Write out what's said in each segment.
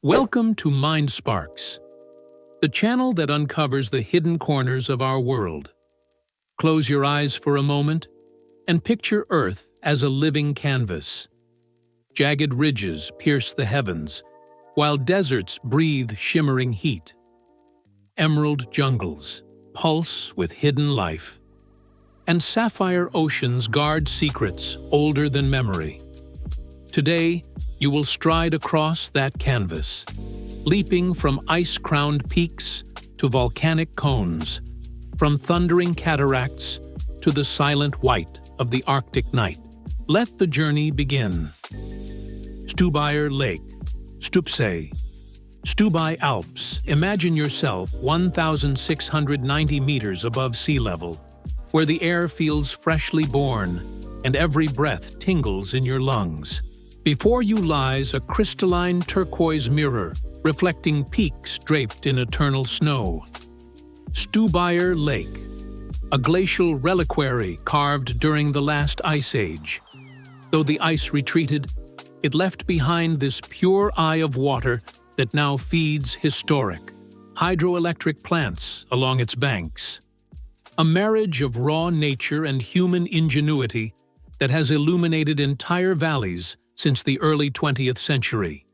Welcome to Mind Sparks, the channel that uncovers the hidden corners of our world. Close your eyes for a moment and picture Earth as a living canvas. Jagged ridges pierce the heavens, while deserts breathe shimmering heat. Emerald jungles pulse with hidden life, and sapphire oceans guard secrets older than memory. Today, you will stride across that canvas, leaping from ice-crowned peaks to volcanic cones, from thundering cataracts to the silent white of the Arctic night. Let the journey begin. Stubaier Lake, Stüppsee, Stubai Alps. Imagine yourself 1,690 meters above sea level, where the air feels freshly born and every breath tingles in your lungs. Before you lies a crystalline turquoise mirror, reflecting peaks draped in eternal snow. Stubaier Lake, a glacial reliquary carved during the last ice age. Though the ice retreated, it left behind this pure eye of water that now feeds historic hydroelectric plants along its banks. A marriage of raw nature and human ingenuity that has illuminated entire valleys since the early 20th century.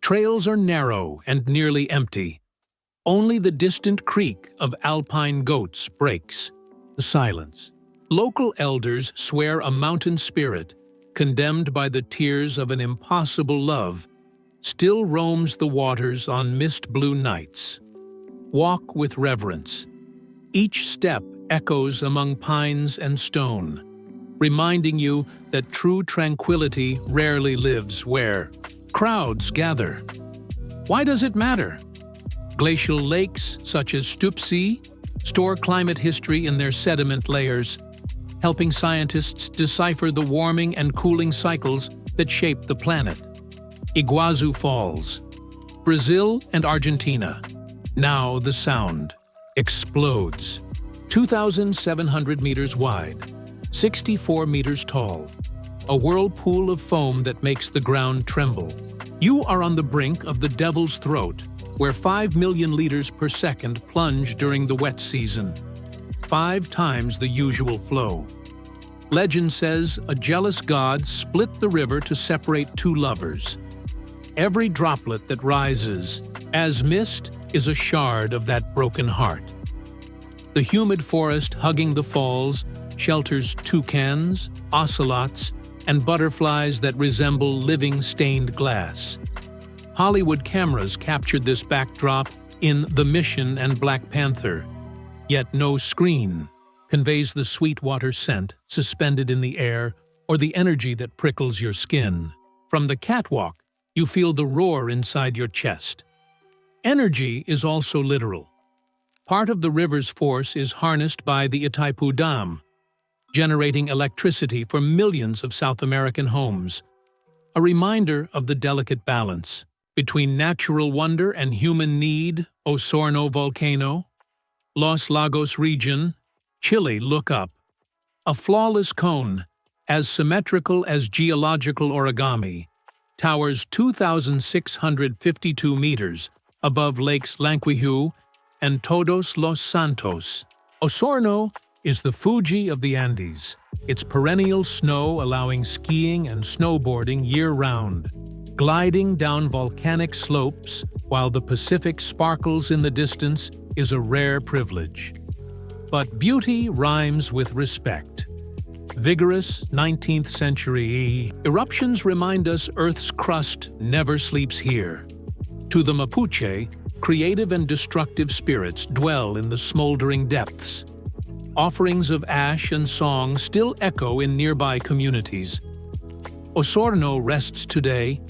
Trails are narrow and nearly empty. Only the distant creak of alpine goats breaks the silence. Local elders swear a mountain spirit, condemned by the tears of an impossible love, still roams the waters on mist-blue nights. Walk with reverence. Each step echoes among pines and stone, reminding you that true tranquility rarely lives where crowds gather. Why does it matter? Glacial lakes, such as Stüppsee, store climate history in their sediment layers, helping scientists decipher the warming and cooling cycles that shape the planet. Iguazu Falls, Brazil and Argentina. Now the sound explodes. 2,700 meters wide, 64 meters tall, a whirlpool of foam that makes the ground tremble. You are on the brink of the Devil's Throat, where 5 million liters per second plunge during the wet season, 5 times the usual flow. Legend says a jealous god split the river to separate two lovers. Every droplet that rises as mist is a shard of that broken heart. The humid forest hugging the falls shelters toucans, ocelots, and butterflies that resemble living stained glass. Hollywood cameras captured this backdrop in The Mission and Black Panther, yet no screen conveys the sweet water scent suspended in the air or the energy that prickles your skin. From the catwalk, you feel the roar inside your chest. Energy is also literal. Part of the river's force is harnessed by the Itaipu Dam, generating electricity for millions of South American homes, a reminder of the delicate balance between natural wonder and human need. Osorno Volcano, Los Lagos region, Chile. Look up. A flawless cone, as symmetrical as geological origami, towers 2,652 meters above Lakes Lanquihu and Todos los Santos. Osorno is the Fuji of the Andes, its perennial snow allowing skiing and snowboarding year-round. Gliding down volcanic slopes while the Pacific sparkles in the distance is a rare privilege. But beauty rhymes with respect. Vigorous 19th century eruptions remind us Earth's crust never sleeps here. To the Mapuche, creative and destructive spirits dwell in the smoldering depths. Offerings of ash and song still echo in nearby communities. Osorno rests today,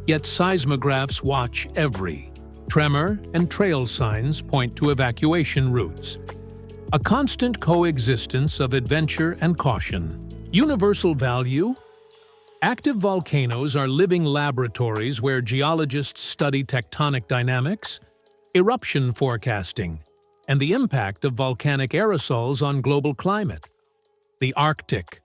yet seismographs watch every tremor, and trail signs point to evacuation routes. A constant coexistence of adventure and caution. Universal value? Active volcanoes are living laboratories where geologists study tectonic dynamics, eruption forecasting, and the impact of volcanic aerosols on global climate. The Arctic,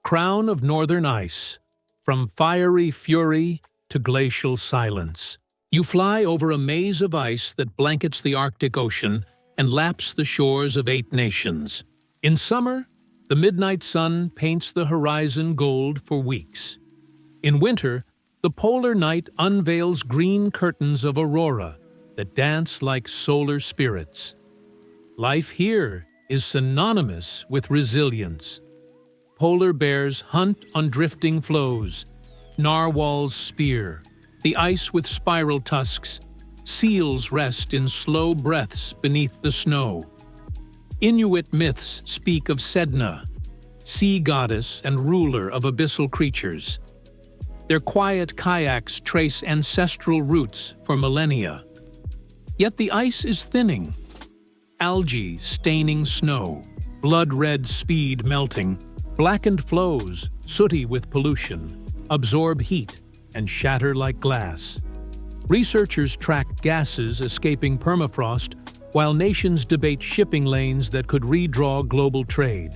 crown of northern ice, from fiery fury to glacial silence. You fly over a maze of ice that blankets the Arctic Ocean and laps the shores of 8 nations. In summer, the midnight sun paints the horizon gold for weeks. In winter, the polar night unveils green curtains of aurora that dance like solar spirits. Life here is synonymous with resilience. Polar bears hunt on drifting floes, narwhals spear, the ice with spiral tusks, seals rest in slow breaths beneath the snow. Inuit myths speak of Sedna, sea goddess and ruler of abyssal creatures. Their quiet kayaks trace ancestral roots for millennia. Yet the ice is thinning. Algae staining snow, blood-red speed melting, blackened floes, sooty with pollution, absorb heat and shatter like glass. Researchers track gases escaping permafrost while nations debate shipping lanes that could redraw global trade.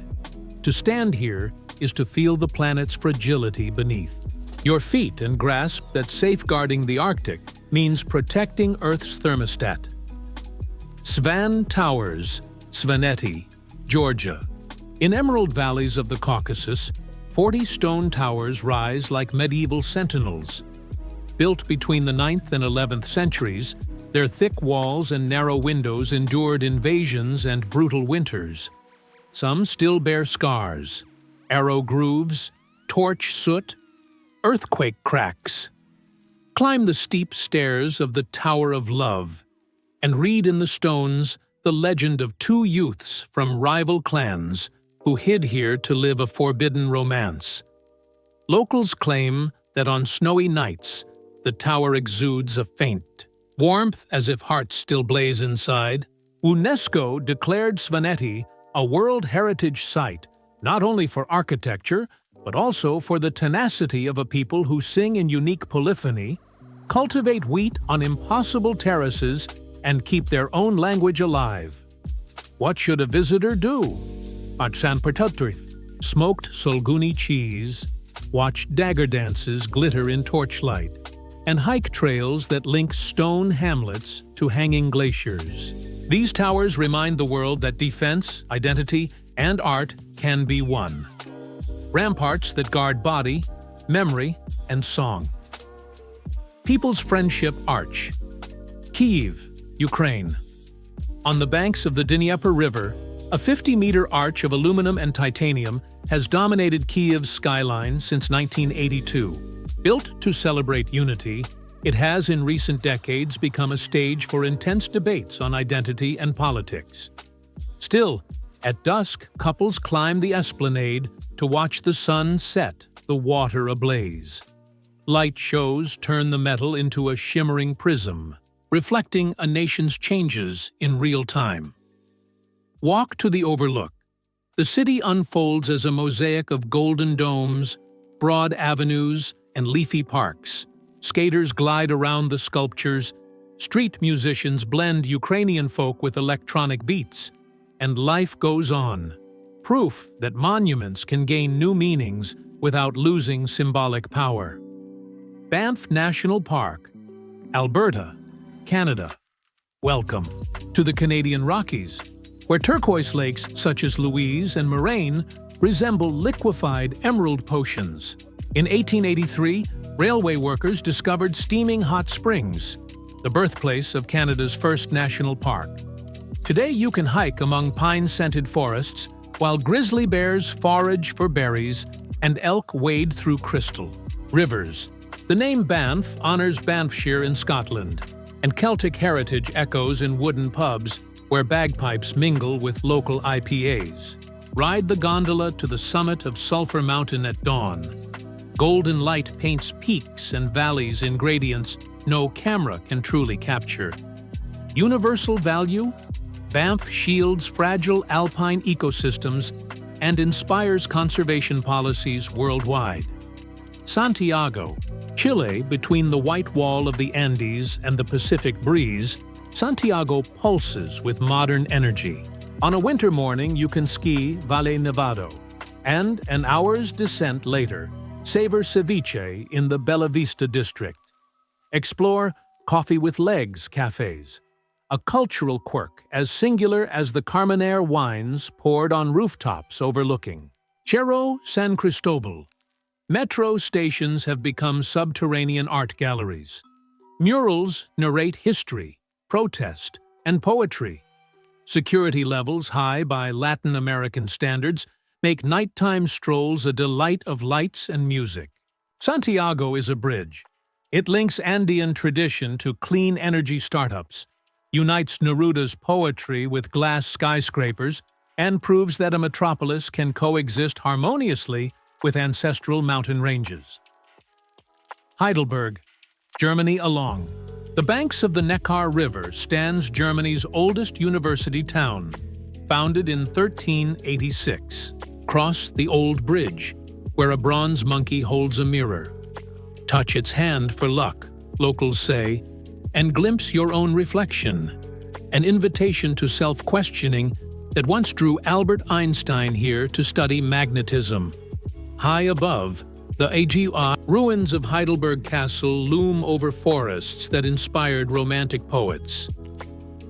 To stand here is to feel the planet's fragility beneath your feet and grasp that safeguarding the Arctic means protecting Earth's thermostat. Svan Towers, Svaneti, Georgia. In emerald valleys of the Caucasus, 40 stone towers rise like medieval sentinels. Built between the 9th and 11th centuries, their thick walls and narrow windows endured invasions and brutal winters. Some still bear scars, arrow grooves, torch soot, earthquake cracks. Climb the steep stairs of the Tower of Love and read in the stones the legend of 2 youths from rival clans who hid here to live a forbidden romance. Locals claim that on snowy nights, the tower exudes a faint warmth as if hearts still blaze inside. UNESCO declared Svaneti a World Heritage Site, not only for architecture, but also for the tenacity of a people who sing in unique polyphony, cultivate wheat on impossible terraces, and keep their own language alive. What should a visitor do? At Chhatrapati, smoked Solguni cheese, watch dagger dances glitter in torchlight, and hike trails that link stone hamlets to hanging glaciers. These towers remind the world that defense, identity, and art can be one. Ramparts that guard body, memory, and song. People's Friendship Arch. Kyiv, Ukraine. On the banks of the Dnieper River, a 50-meter arch of aluminum and titanium has dominated Kyiv's skyline since 1982. Built to celebrate unity, it has in recent decades become a stage for intense debates on identity and politics. Still, at dusk, couples climb the esplanade to watch the sun set, the water ablaze. Light shows turn the metal into a shimmering prism, reflecting a nation's changes in real time. Walk to the overlook. The city unfolds as a mosaic of golden domes, broad avenues, and leafy parks. Skaters glide around the sculptures, street musicians blend Ukrainian folk with electronic beats, and life goes on. Proof that monuments can gain new meanings without losing symbolic power. Banff National Park, Alberta, Canada. Welcome to the Canadian Rockies, where turquoise lakes such as Louise and Moraine resemble liquefied emerald potions. In 1883, railway workers discovered steaming hot springs, the birthplace of Canada's first national park. Today you can hike among pine-scented forests, while grizzly bears forage for berries and elk wade through crystal rivers. The name Banff honors Banffshire in Scotland, and Celtic heritage echoes in wooden pubs where bagpipes mingle with local IPAs. Ride the gondola to the summit of Sulphur Mountain at dawn. Golden light paints peaks and valleys in gradients no camera can truly capture. Universal value? Banff shields fragile alpine ecosystems and inspires conservation policies worldwide. Santiago, Chile, between the white wall of the Andes and the Pacific breeze, Santiago pulses with modern energy. On a winter morning, you can ski Valle Nevado, and an hour's descent later, savor ceviche in the Bella Vista district. Explore coffee with legs cafes, a cultural quirk as singular as the Carmenere wines poured on rooftops overlooking. Cerro San Cristobal. Metro stations have become subterranean art galleries. Murals narrate history, protest, and poetry. Security levels high by Latin American standards make nighttime strolls a delight of lights and music. Santiago is a bridge. It links Andean tradition to clean energy startups, unites Neruda's poetry with glass skyscrapers, and proves that a metropolis can coexist harmoniously with ancestral mountain ranges. Heidelberg, Germany along. The banks of the Neckar River stands Germany's oldest university town, founded in 1386. Cross the old bridge, where a bronze monkey holds a mirror. Touch its hand for luck, locals say, and glimpse your own reflection. An invitation to self-questioning that once drew Albert Einstein here to study magnetism. High above, the AGA ruins of Heidelberg Castle loom over forests that inspired romantic poets.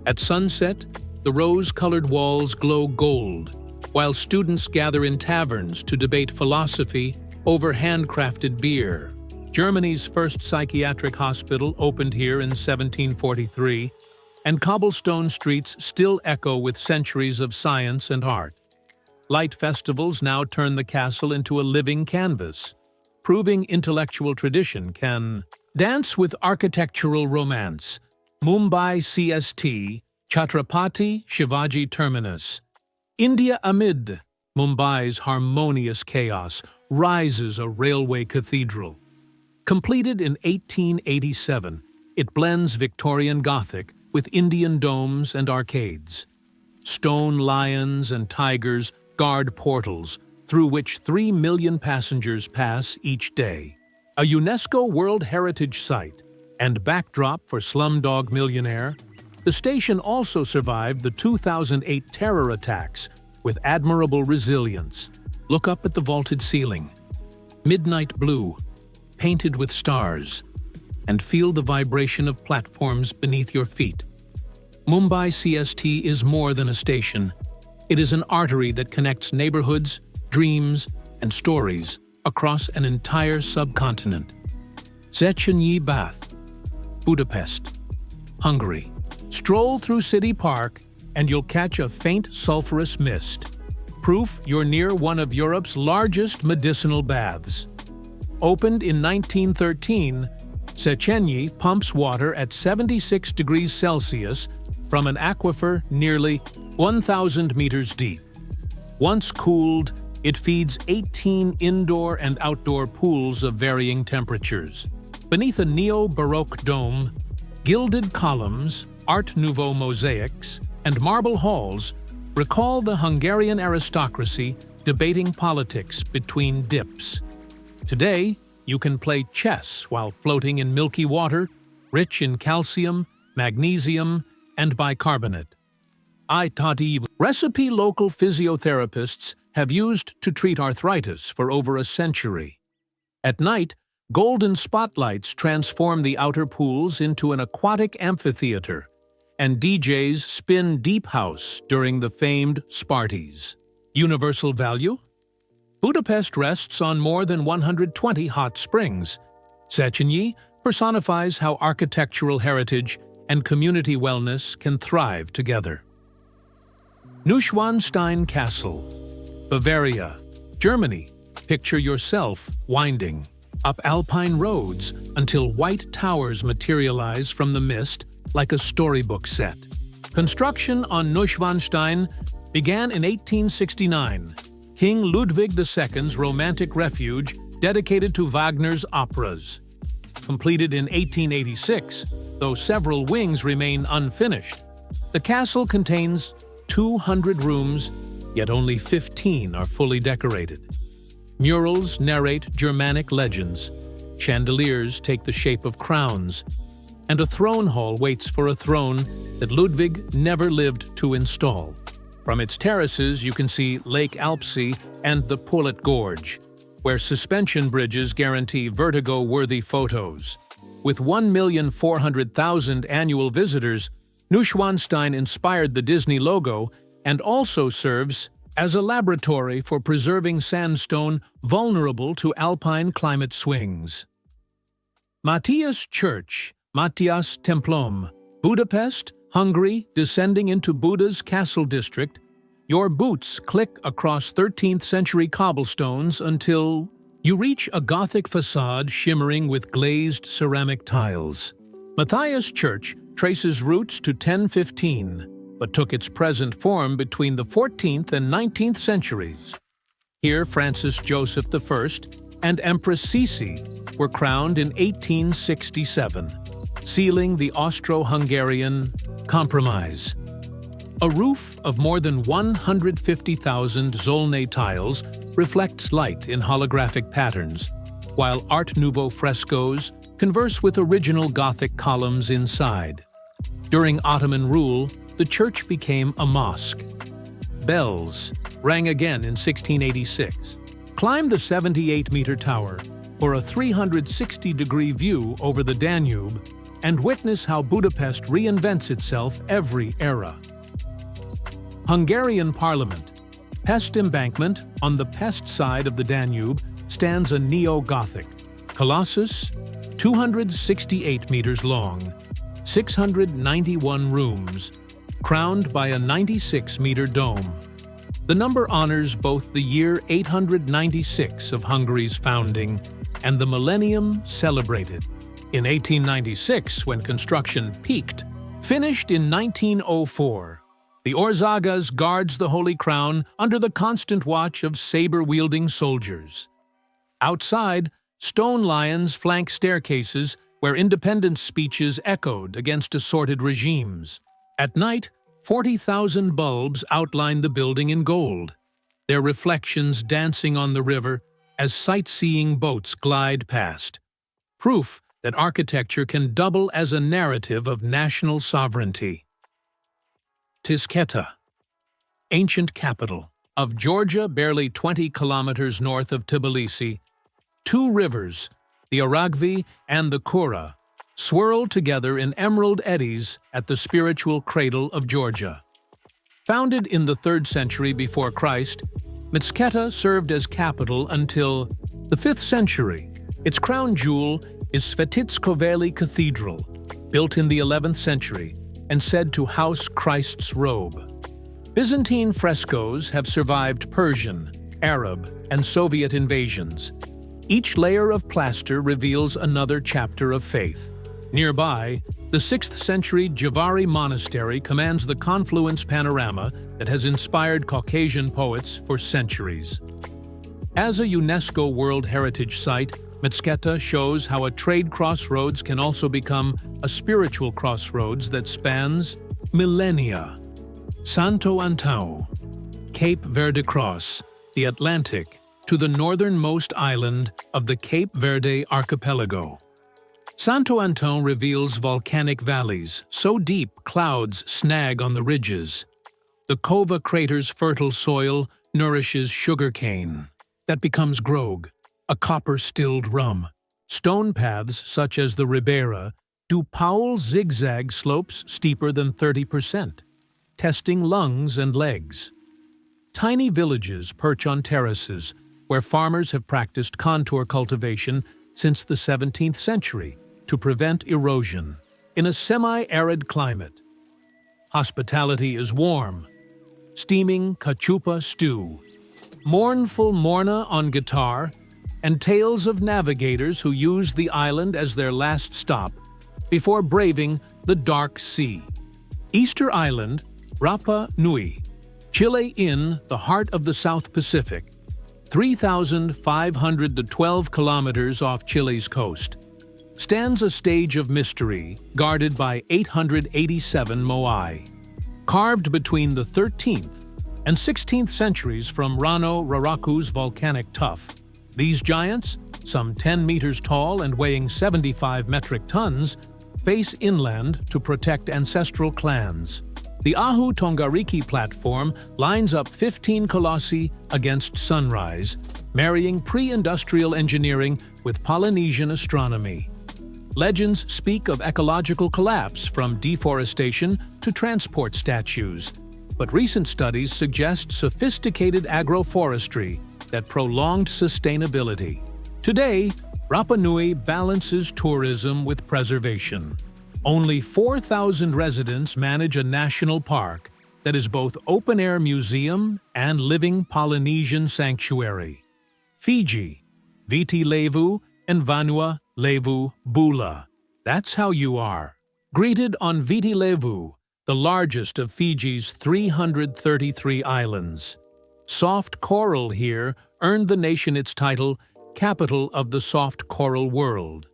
At sunset, the rose-colored walls glow gold, while students gather in taverns to debate philosophy over handcrafted beer. Germany's first psychiatric hospital opened here in 1743, and cobblestone streets still echo with centuries of science and art. Light festivals now turn the castle into a living canvas, proving intellectual tradition can dance with architectural romance. Mumbai CST, Chhatrapati Shivaji Terminus. India amid Mumbai's harmonious chaos rises a railway cathedral. Completed in 1887, it blends Victorian Gothic with Indian domes and arcades. Stone lions and tigers guard portals through which 3 million passengers pass each day. A UNESCO World Heritage Site and backdrop for Slumdog Millionaire, the station also survived the 2008 terror attacks with admirable resilience. Look up at the vaulted ceiling, midnight blue, painted with stars, and feel the vibration of platforms beneath your feet. Mumbai CST is more than a station. It is an artery that connects neighborhoods, dreams, and stories across an entire subcontinent. Széchenyi Bath, Budapest, Hungary. Stroll through City Park and you'll catch a faint sulfurous mist. Proof you're near one of Europe's largest medicinal baths. Opened in 1913, Széchenyi pumps water at 76 degrees Celsius from an aquifer nearly 1,000 meters deep. Once cooled, it feeds 18 indoor and outdoor pools of varying temperatures. Beneath a neo-Baroque dome, gilded columns, Art Nouveau mosaics, and marble halls recall the Hungarian aristocracy debating politics between dips. Today, you can play chess while floating in milky water, rich in calcium, magnesium, and bicarbonate. Recipe local physiotherapists have used to treat arthritis for over a century. At night, golden spotlights transform the outer pools into an aquatic amphitheater, and DJs spin deep house during the famed Sparties. Universal value? Budapest rests on more than 120 hot springs. Széchenyi personifies how architectural heritage and community wellness can thrive together. Neuschwanstein Castle, Bavaria, Germany. Picture yourself winding up alpine roads until white towers materialize from the mist like a storybook set. Construction on Neuschwanstein began in 1869. King Ludwig II's romantic refuge dedicated to Wagner's operas. Completed in 1886, though several wings remain unfinished, the castle contains 200 rooms, yet only 15 are fully decorated. Murals narrate Germanic legends, chandeliers take the shape of crowns, and a throne hall waits for a throne that Ludwig never lived to install. From its terraces, you can see Lake Alpsee and the Pullet Gorge, where suspension bridges guarantee vertigo-worthy photos. With 1,400,000 annual visitors, Neuschwanstein inspired the Disney logo and also serves as a laboratory for preserving sandstone vulnerable to alpine climate swings. Matthias Church, Matthias Templom, Budapest, Hungary, descending into Buda's Castle District. Your boots click across 13th century cobblestones until you reach a Gothic facade shimmering with glazed ceramic tiles. Matthias Church traces roots to 1015, but took its present form between the 14th and 19th centuries. Here Francis Joseph I and Empress Sisi were crowned in 1867, sealing the Austro-Hungarian Compromise. A roof of more than 150,000 Zolnay tiles reflects light in holographic patterns, while Art Nouveau frescoes converse with original Gothic columns inside. During Ottoman rule, the church became a mosque. Bells rang again in 1686. Climb the 78-meter tower for a 360-degree view over the Danube and witness how Budapest reinvents itself every era. Hungarian Parliament. Pest Embankment, on the Pest side of the Danube, stands a neo-Gothic colossus, 268 meters long, 691 rooms, crowned by a 96-meter dome. The number honors both the year 896 of Hungary's founding and the millennium celebrated. In 1896, when construction peaked, finished in 1904, the Orzagas guards the Holy Crown under the constant watch of saber-wielding soldiers. Outside, stone lions flank staircases where independence speeches echoed against assorted regimes. At night, 40,000 bulbs outline the building in gold, their reflections dancing on the river as sightseeing boats glide past. Proof that architecture can double as a narrative of national sovereignty. Tisketa, ancient capital of Georgia, barely 20 kilometers north of Tbilisi. Two rivers, the Aragvi and the Kura, swirl together in emerald eddies at the spiritual cradle of Georgia. Founded in the 3rd century before Christ, Mtsketa served as capital until the 5th century. Its crown jewel is Svetitsko-Veli Cathedral, built in the 11th century and said to house Christ's robe. Byzantine frescoes have survived Persian, Arab, and Soviet invasions. Each layer of plaster reveals another chapter of faith. Nearby, the 6th century Javari Monastery commands the confluence panorama that has inspired Caucasian poets for centuries. As a UNESCO World Heritage Site, Mtsketa shows how a trade crossroads can also become a spiritual crossroads that spans millennia. Santo Antão, Cape Verde Cross, the Atlantic, to the northernmost island of the Cape Verde archipelago. Santo Antão reveals volcanic valleys so deep clouds snag on the ridges. The Cova crater's fertile soil nourishes sugarcane that becomes grog, a copper-stilled rum. Stone paths such as the Ribeira do Powell zigzag slopes steeper than 30%, testing lungs and legs. Tiny villages perch on terraces where farmers have practiced contour cultivation since the 17th century to prevent erosion. In a semi-arid climate, hospitality is warm, steaming cachupa stew, mournful morna on guitar, and tales of navigators who used the island as their last stop before braving the dark sea. Easter Island, Rapa Nui, Chile in the heart of the South Pacific, 3,512 kilometers off Chile's coast, stands a stage of mystery guarded by 887 moai. Carved between the 13th and 16th centuries from Rano Raraku's volcanic tuff, these giants, some 10 meters tall and weighing 75 metric tons, face inland to protect ancestral clans. The Ahu Tongariki platform lines up 15 colossi against sunrise, marrying pre-industrial engineering with Polynesian astronomy. Legends speak of ecological collapse from deforestation to transport statues, but recent studies suggest sophisticated agroforestry that prolonged sustainability. Today, Rapa Nui balances tourism with preservation. Only 4,000 residents manage a national park that is both open-air museum and living Polynesian sanctuary. Fiji, Viti Levu, and Vanua Levu Bula. That's how you are. Greeted on Viti Levu, the largest of Fiji's 333 islands. Soft coral here earned the nation its title, Capital of the Soft Coral World.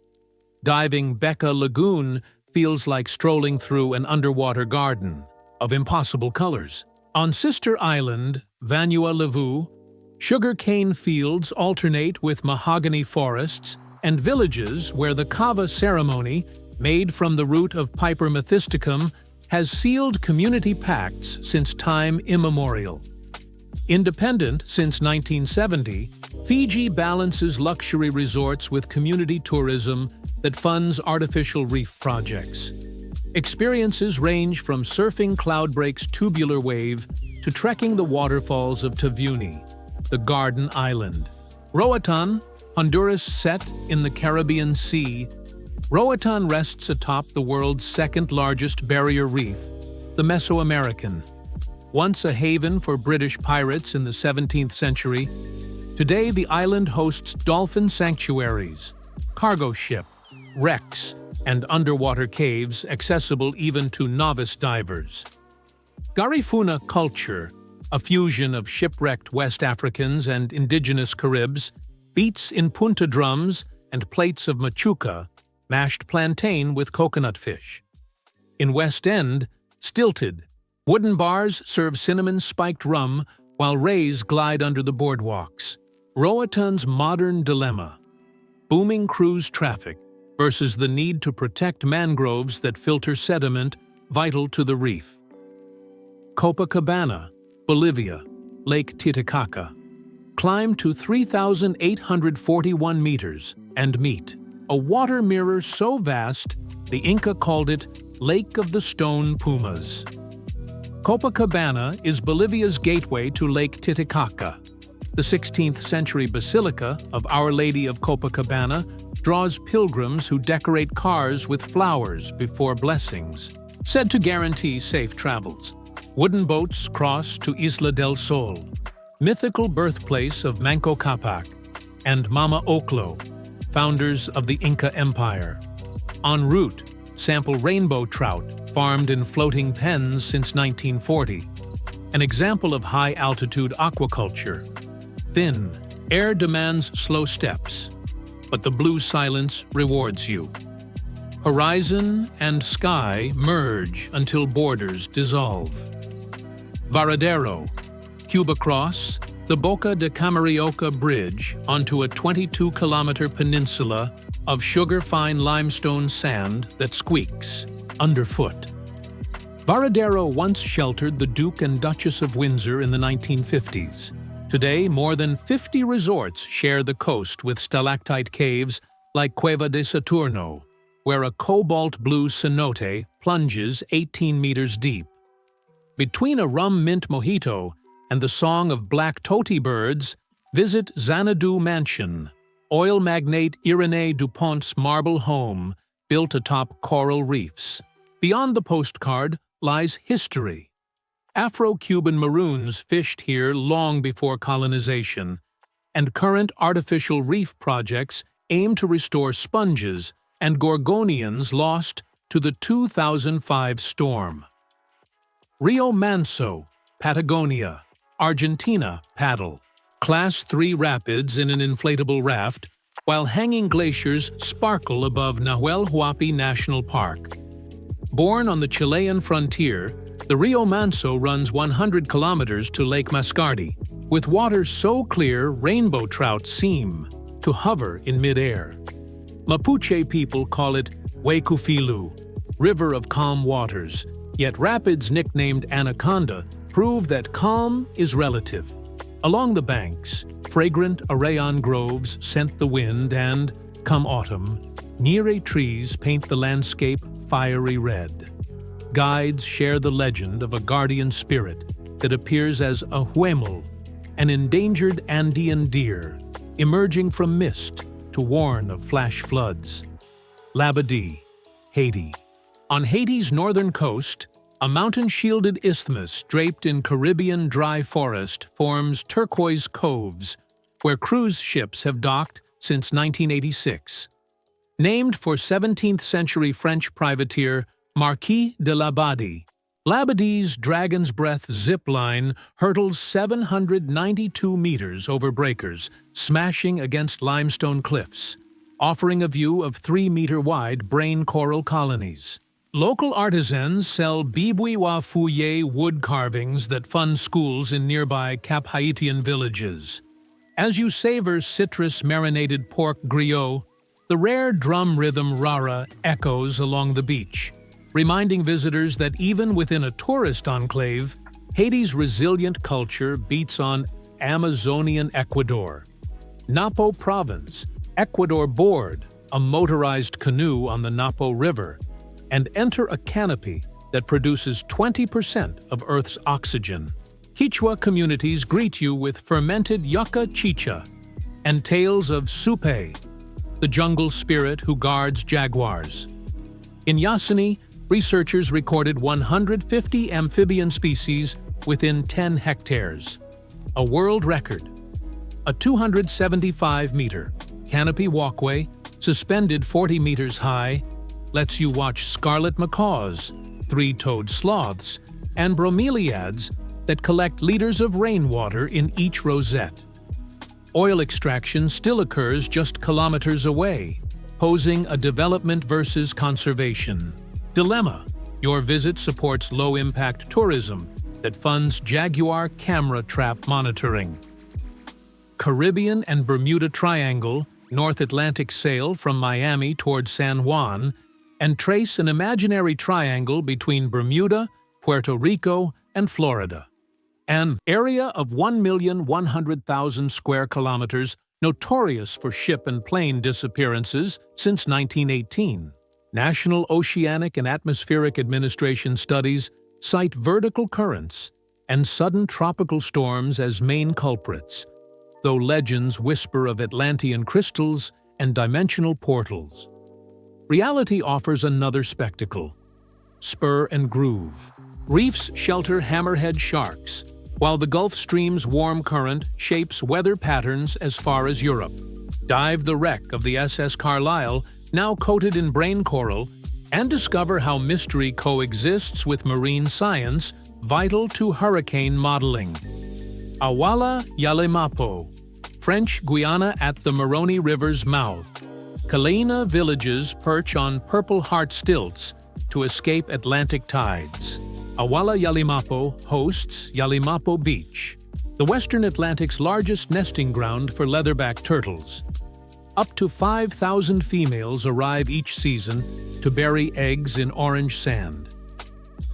Diving Beka Lagoon feels like strolling through an underwater garden of impossible colors. On Sister Island, Vanua Levu, sugar-cane fields alternate with mahogany forests and villages where the kava ceremony, made from the root of Piper methysticum, has sealed community pacts since time immemorial. Independent since 1970, Fiji balances luxury resorts with community tourism that funds artificial reef projects. Experiences range from surfing Cloudbreak's tubular wave to trekking the waterfalls of Tavuni, the Garden Island. Roatan, Honduras set in the Caribbean Sea, Roatan rests atop the world's second-largest barrier reef, the Mesoamerican. Once a haven for British pirates in the 17th century, today the island hosts dolphin sanctuaries, cargo ship, wrecks, and underwater caves accessible even to novice divers. Garifuna culture, a fusion of shipwrecked West Africans and indigenous Caribs, beats in punta drums and plates of machuca, mashed plantain with coconut fish. In West End, stilted, wooden bars serve cinnamon-spiked rum while rays glide under the boardwalks. Roatan's modern dilemma: booming cruise traffic versus the need to protect mangroves that filter sediment vital to the reef. Copacabana, Bolivia, Lake Titicaca. Climb to 3,841 meters and meet a water mirror so vast the Inca called it Lake of the Stone Pumas. Copacabana is Bolivia's gateway to Lake Titicaca. The 16th century Basilica of Our Lady of Copacabana draws pilgrims who decorate cars with flowers before blessings, said to guarantee safe travels. Wooden boats cross to Isla del Sol, mythical birthplace of Manco Capac and Mama Oclo, founders of the Inca Empire. En route, sample rainbow trout farmed in floating pens since 1940, an example of high-altitude aquaculture. Thin, air demands slow steps, but the blue silence rewards you. Horizon and sky merge until borders dissolve. Varadero, Cuba Cross, the Boca de Camarioca Bridge onto a 22-kilometer peninsula of sugar-fine limestone sand that squeaks underfoot. Varadero once sheltered the Duke and Duchess of Windsor in the 1950s. Today, more than 50 resorts share the coast with stalactite caves like Cueva de Saturno, where a cobalt-blue cenote plunges 18 meters deep. Between a rum mint mojito and the song of black toti birds, visit Xanadu Mansion, oil magnate Irénée Dupont's marble home built atop coral reefs. Beyond the postcard lies history. Afro-Cuban maroons fished here long before colonization, and current artificial reef projects aim to restore sponges and gorgonians lost to the 2005 storm. Rio Manso, Patagonia, Argentina paddle. Class 3 rapids in an inflatable raft, while hanging glaciers sparkle above Nahuel Huapi National Park. Born on the Chilean frontier, the Rio Manso runs 100 kilometers to Lake Mascardi, with water so clear rainbow trout seem to hover in midair. Mapuche people call it Huecufilu, river of calm waters, yet rapids nicknamed Anaconda prove that calm is relative. Along the banks, fragrant arayan groves scent the wind and, come autumn, Nyere trees paint the landscape fiery red. Guides share the legend of a guardian spirit that appears as a huemul, an endangered Andean deer, emerging from mist to warn of flash floods. Labadee, Haiti. On Haiti's northern coast, a mountain-shielded isthmus draped in Caribbean dry forest forms turquoise coves, where cruise ships have docked since 1986. Named for 17th-century French privateer Marquis de Labadie, Labadee's Dragon's Breath zip line hurtles 792 meters over breakers, smashing against limestone cliffs, offering a view of 3-meter-wide brain coral colonies. Local artisans sell Bibuiwa Fouillé wood carvings that fund schools in nearby Cap Haitian villages. As you savor citrus-marinated pork griot, the rare drum rhythm rara echoes along the beach, reminding visitors that even within a tourist enclave, Haiti's resilient culture beats on Amazonian Ecuador. Napo Province, Ecuador board a motorized canoe on the Napo River, and enter a canopy that produces 20% of Earth's oxygen. Quechua communities greet you with fermented yucca chicha and tales of Stubai, the jungle spirit who guards jaguars. In Yasuni, researchers recorded 150 amphibian species within 10 hectares, a world record. A 275-meter canopy walkway, suspended 40 meters high, lets you watch scarlet macaws, three-toed sloths, and bromeliads that collect liters of rainwater in each rosette. Oil extraction still occurs just kilometers away, posing a development versus conservation dilemma. Your visit supports low-impact tourism that funds Jaguar camera trap monitoring. Caribbean and Bermuda Triangle, North Atlantic sail from Miami toward San Juan, and trace an imaginary triangle between Bermuda, Puerto Rico, and Florida. An area of 1,100,000 square kilometers, notorious for ship and plane disappearances since 1918. National Oceanic and Atmospheric Administration studies cite vertical currents and sudden tropical storms as main culprits, though legends whisper of Atlantean crystals and dimensional portals. Reality offers another spectacle: spur and groove. Reefs shelter hammerhead sharks, while the Gulf Stream's warm current shapes weather patterns as far as Europe. Dive the wreck of the SS Carlisle, now coated in brain coral, and discover how mystery coexists with marine science vital to hurricane modeling. Awala Yalimapo, French Guiana at the Moroni River's mouth. Kalaina villages perch on Purple Heart stilts to escape Atlantic tides. Awala Yalimapo hosts Yalimapo Beach, the Western Atlantic's largest nesting ground for leatherback turtles. Up to 5,000 females arrive each season to bury eggs in orange sand.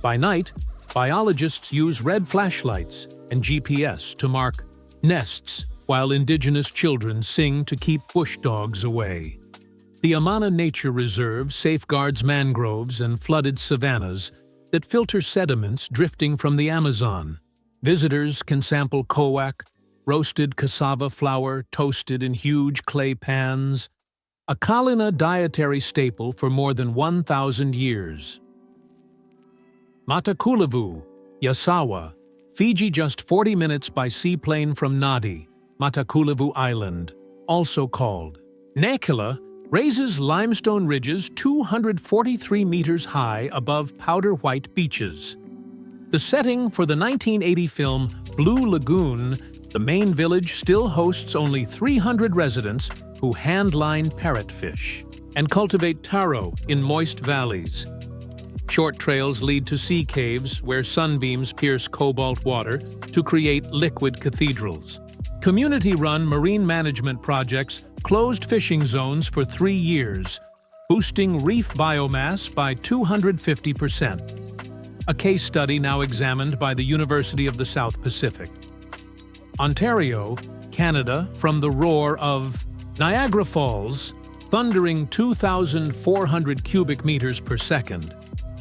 By night, biologists use red flashlights and GPS to mark nests, while indigenous children sing to keep bush dogs away. The Amana Nature Reserve safeguards mangroves and flooded savannas that filter sediments drifting from the Amazon. Visitors can sample coac, roasted cassava flour toasted in huge clay pans, a Kalina dietary staple for more than 1,000 years. Matakulavu, Yasawa, Fiji, just 40 minutes by seaplane from Nadi, Matakulavu Island, also called Nakila, raises limestone ridges 243 meters high above powder-white beaches. The setting for the 1980 film Blue Lagoon, the main village still hosts only 300 residents who hand-line parrotfish and cultivate taro in moist valleys. Short trails lead to sea caves where sunbeams pierce cobalt water to create liquid cathedrals. Community-run marine management projects closed fishing zones for 3 years, boosting reef biomass by 250%. A case study now examined by the University of the South Pacific. Ontario, Canada, from the roar of Niagara Falls, thundering 2,400 cubic meters per second,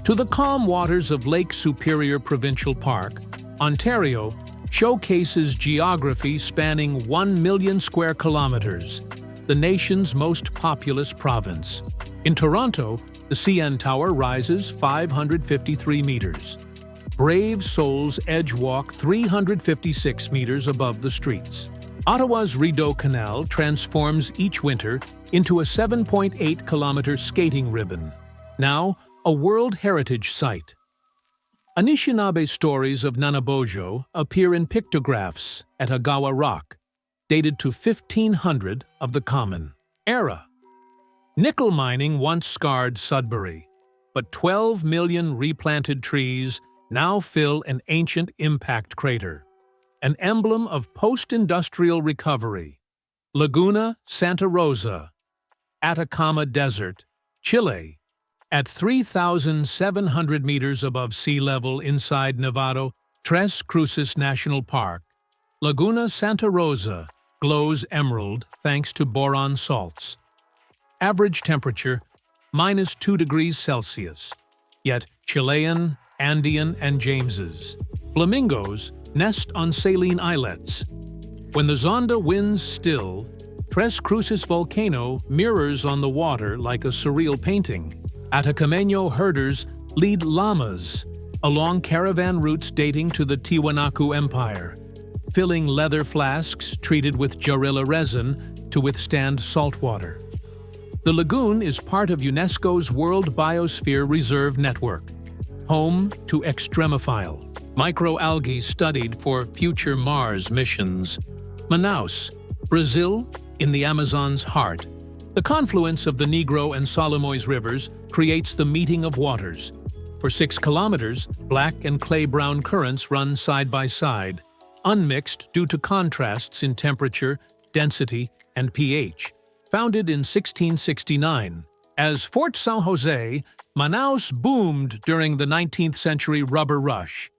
to the calm waters of Lake Superior Provincial Park, Ontario showcases geography spanning 1 million square kilometers, the nation's most populous province. In Toronto, the CN Tower rises 553 meters. Brave souls edge-walk 356 meters above the streets. Ottawa's Rideau Canal transforms each winter into a 7.8-kilometer skating ribbon, now a World Heritage Site. Anishinaabe stories of Nanabojo appear in pictographs at Agawa Rock, dated to 1500 of the Common Era. Nickel mining once scarred Sudbury, but 12 million replanted trees now fill an ancient impact crater, an emblem of post-industrial recovery. Laguna Santa Rosa, Atacama Desert, Chile, at 3,700 meters above sea level inside Nevado, Tres Cruces National Park, Laguna Santa Rosa glows emerald thanks to boron salts. Average temperature, -2 degrees Celsius, yet Chilean, Andean, and James's. Flamingos nest on saline islets. When the Zonda winds still, Tres Cruces Volcano mirrors on the water like a surreal painting. Atacameño herders lead llamas along caravan routes dating to the Tiwanaku Empire, filling leather flasks treated with jarilla resin to withstand saltwater. The lagoon is part of UNESCO's World Biosphere Reserve Network, home to extremophile microalgae studied for future Mars missions. Manaus, Brazil, in the Amazon's heart. The confluence of the Negro and Solimões rivers creates the meeting of waters. For 6 kilometers, black and clay-brown currents run side by side, unmixed due to contrasts in temperature, density, and pH. Founded in 1669, as Fort San Jose, Manaus boomed during the 19th century rubber rush.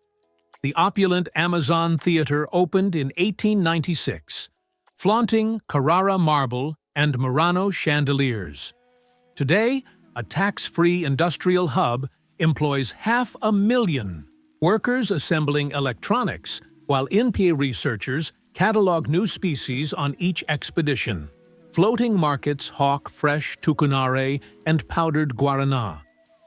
The opulent Amazon Theater opened in 1896, flaunting Carrara marble and Murano chandeliers. Today, a tax-free industrial hub employs 500,000 workers assembling electronics, while INPE researchers catalog new species on each expedition. Floating markets hawk fresh tucunare and powdered guaraná.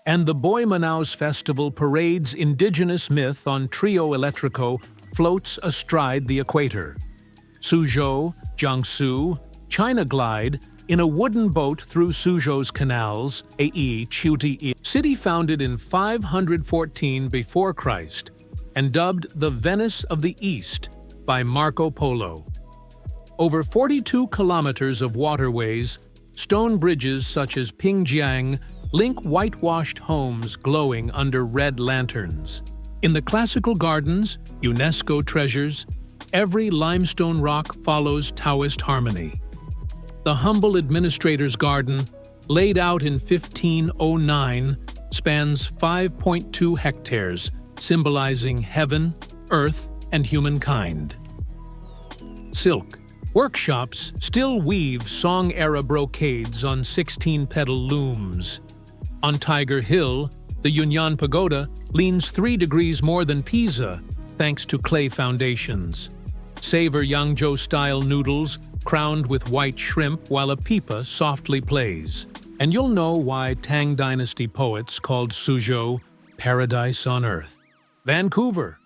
And the Boy Manaus Festival parades indigenous myth on Trio Electrico floats astride the equator. Suzhou, Jiangsu, China glide in a wooden boat through Suzhou's canals, city founded in 514 before Christ and dubbed the Venice of the East by Marco Polo. Over 42 kilometers of waterways, stone bridges such as Pingjiang link whitewashed homes glowing under red lanterns. In the classical gardens, UNESCO treasures, every limestone rock follows Taoist harmony. The humble administrator's garden, laid out in 1509, spans 5.2 hectares, symbolizing heaven, earth, and humankind. Silk. Workshops still weave Song-era brocades on 16-petal looms. On Tiger Hill, the Yunnan Pagoda leans 3 degrees more than Pisa, thanks to clay foundations. Savor Yangzhou-style noodles crowned with white shrimp while a pipa softly plays. And you'll know why Tang Dynasty poets called Suzhou paradise on earth. Vancouver,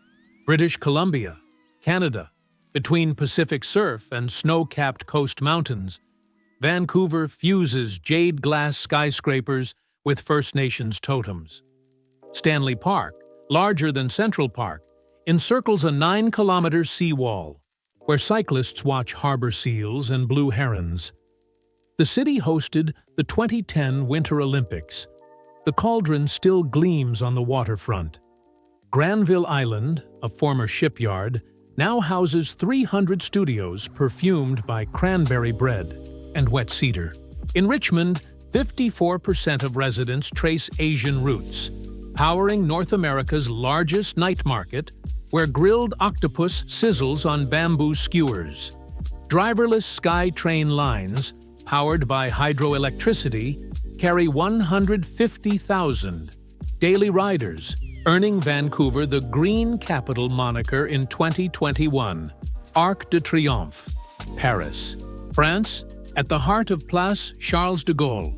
British Columbia, Canada. Between Pacific surf and snow-capped coast mountains, Vancouver fuses jade glass skyscrapers with First Nations totems. Stanley Park, larger than Central Park, encircles a 9-kilometer seawall, where cyclists watch harbor seals and blue herons. The city hosted the 2010 Winter Olympics. The cauldron still gleams on the waterfront. Granville Island, a former shipyard, now houses 300 studios perfumed by cranberry bread and wet cedar. In Richmond, 54% of residents trace Asian roots, powering North America's largest night market, where grilled octopus sizzles on bamboo skewers. Driverless SkyTrain lines powered by hydroelectricity, carry 150,000 daily riders, earning Vancouver the Green Capital moniker in 2021. Arc de Triomphe, Paris, France, at the heart of Place Charles de Gaulle.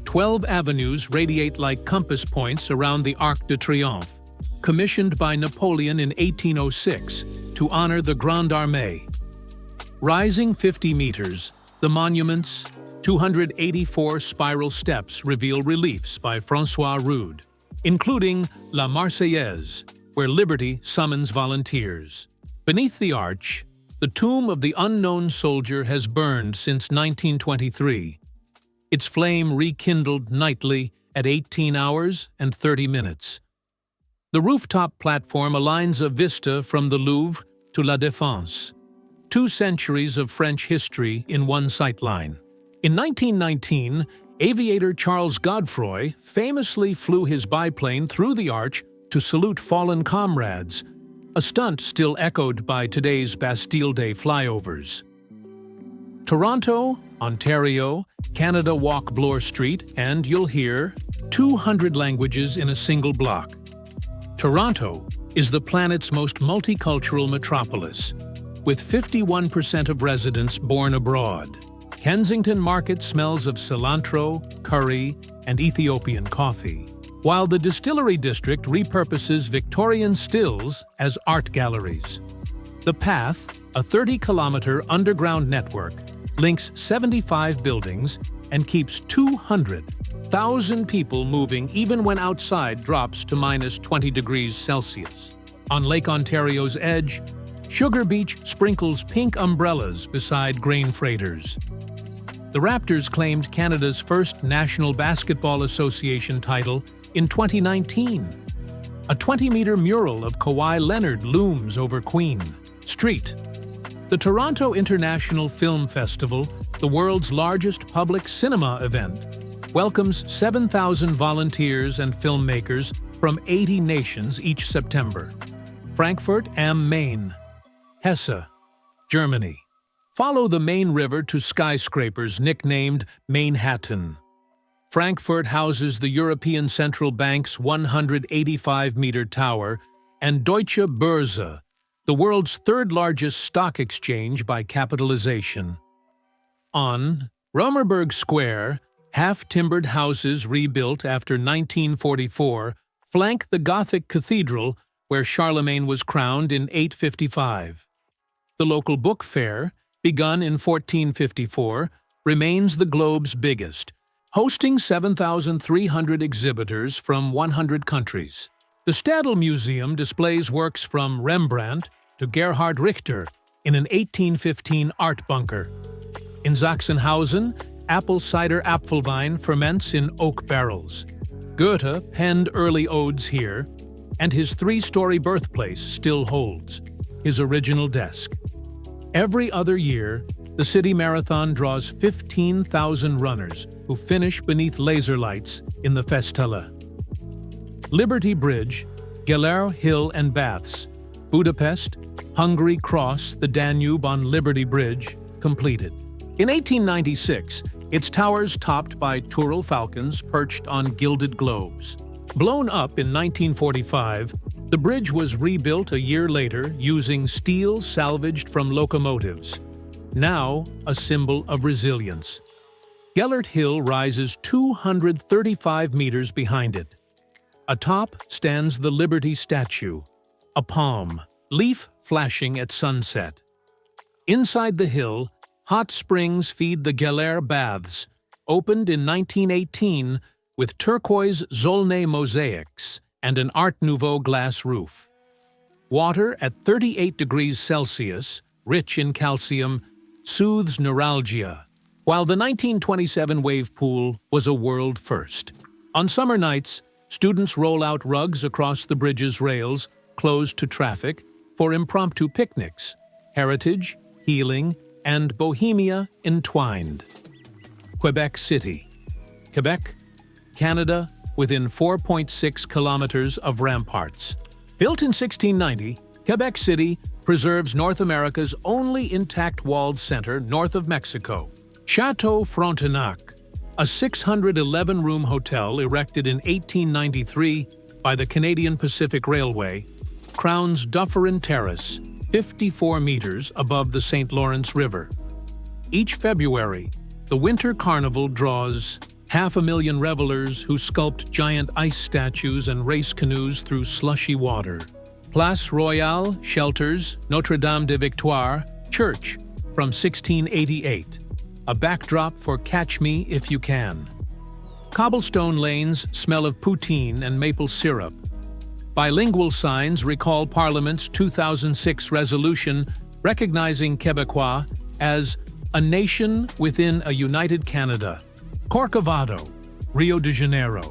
12 avenues radiate like compass points around the Arc de Triomphe, commissioned by Napoleon in 1806 to honor the Grande Armée. Rising 50 meters, the monument's 284 spiral steps reveal reliefs by François Rude, including La Marseillaise, where liberty summons volunteers. Beneath the arch, the tomb of the unknown soldier has burned since 1923, its flame rekindled nightly at 18 hours and 30 minutes. The rooftop platform aligns a vista from the Louvre to La Défense, 2 centuries of French history in one sightline. In 1919, aviator Charles Godefroy famously flew his biplane through the arch to salute fallen comrades, a stunt still echoed by today's Bastille Day flyovers. Toronto, Ontario, Canada walk Bloor Street, and you'll hear 200 languages in a single block. Toronto is the planet's most multicultural metropolis, with 51% of residents born abroad. Kensington Market smells of cilantro, curry, and Ethiopian coffee, while the Distillery District repurposes Victorian stills as art galleries. The Path, a 30-kilometer underground network, links 75 buildings and keeps 200,000 people moving even when outside drops to minus 20 degrees Celsius. On Lake Ontario's edge, Sugar Beach sprinkles pink umbrellas beside grain freighters. The Raptors claimed Canada's first National Basketball Association title in 2019. A 20-meter mural of Kawhi Leonard looms over Queen Street. The Toronto International Film Festival, the world's largest public cinema event, welcomes 7,000 volunteers and filmmakers from 80 nations each September. Frankfurt am Main, Hesse, Germany. Follow the Main River to skyscrapers nicknamed Manhattan. Frankfurt houses the European Central Bank's 185-meter tower and Deutsche Börse, the world's third-largest stock exchange by capitalization. On Romerberg Square, half-timbered houses rebuilt after 1944 flank the Gothic cathedral where Charlemagne was crowned in 855. The local book fair, begun in 1454, remains the globe's biggest, hosting 7,300 exhibitors from 100 countries. The Stadel Museum displays works from Rembrandt to Gerhard Richter in an 1815 art bunker. In Sachsenhausen, apple cider Apfelwein ferments in oak barrels. Goethe penned early odes here, and his 3-story birthplace still holds his original desk. Every other year, the City Marathon draws 15,000 runners who finish beneath laser lights in the Festhalle. Liberty Bridge, Gellert Hill and Baths, Budapest, Hungary cross the Danube on Liberty Bridge, completed. In 1896, its towers topped by Tyrrell falcons perched on gilded globes. Blown up in 1945, the bridge was rebuilt a year later using steel salvaged from locomotives, now a symbol of resilience. Gellert Hill rises 235 meters behind it. Atop stands the Liberty statue, a palm, leaf flashing at sunset. Inside the hill, hot springs feed the Gellert Baths, opened in 1918 with turquoise Zolnay mosaics and an Art Nouveau glass roof. Water at 38 degrees Celsius, rich in calcium, soothes neuralgia, while the 1927 wave pool was a world first. On summer nights, students roll out rugs across the bridge's rails, closed to traffic, for impromptu picnics, heritage, healing, and bohemia entwined. Quebec City. Quebec, Canada, within 4.6 kilometers of ramparts. Built in 1690, Quebec City preserves North America's only intact walled center north of Mexico. Château Frontenac, a 611-room hotel erected in 1893 by the Canadian Pacific Railway, crowns Dufferin Terrace, 54 meters above the St. Lawrence River. Each February, the Winter Carnival draws 500,000 revelers who sculpt giant ice statues and race canoes through slushy water. Place Royale shelters Notre-Dame de Victoire Church from 1688, a backdrop for Catch Me If You Can. Cobblestone lanes smell of poutine and maple syrup. Bilingual signs recall Parliament's 2006 resolution recognizing Quebecois as a nation within a united Canada. Corcovado, Rio de Janeiro.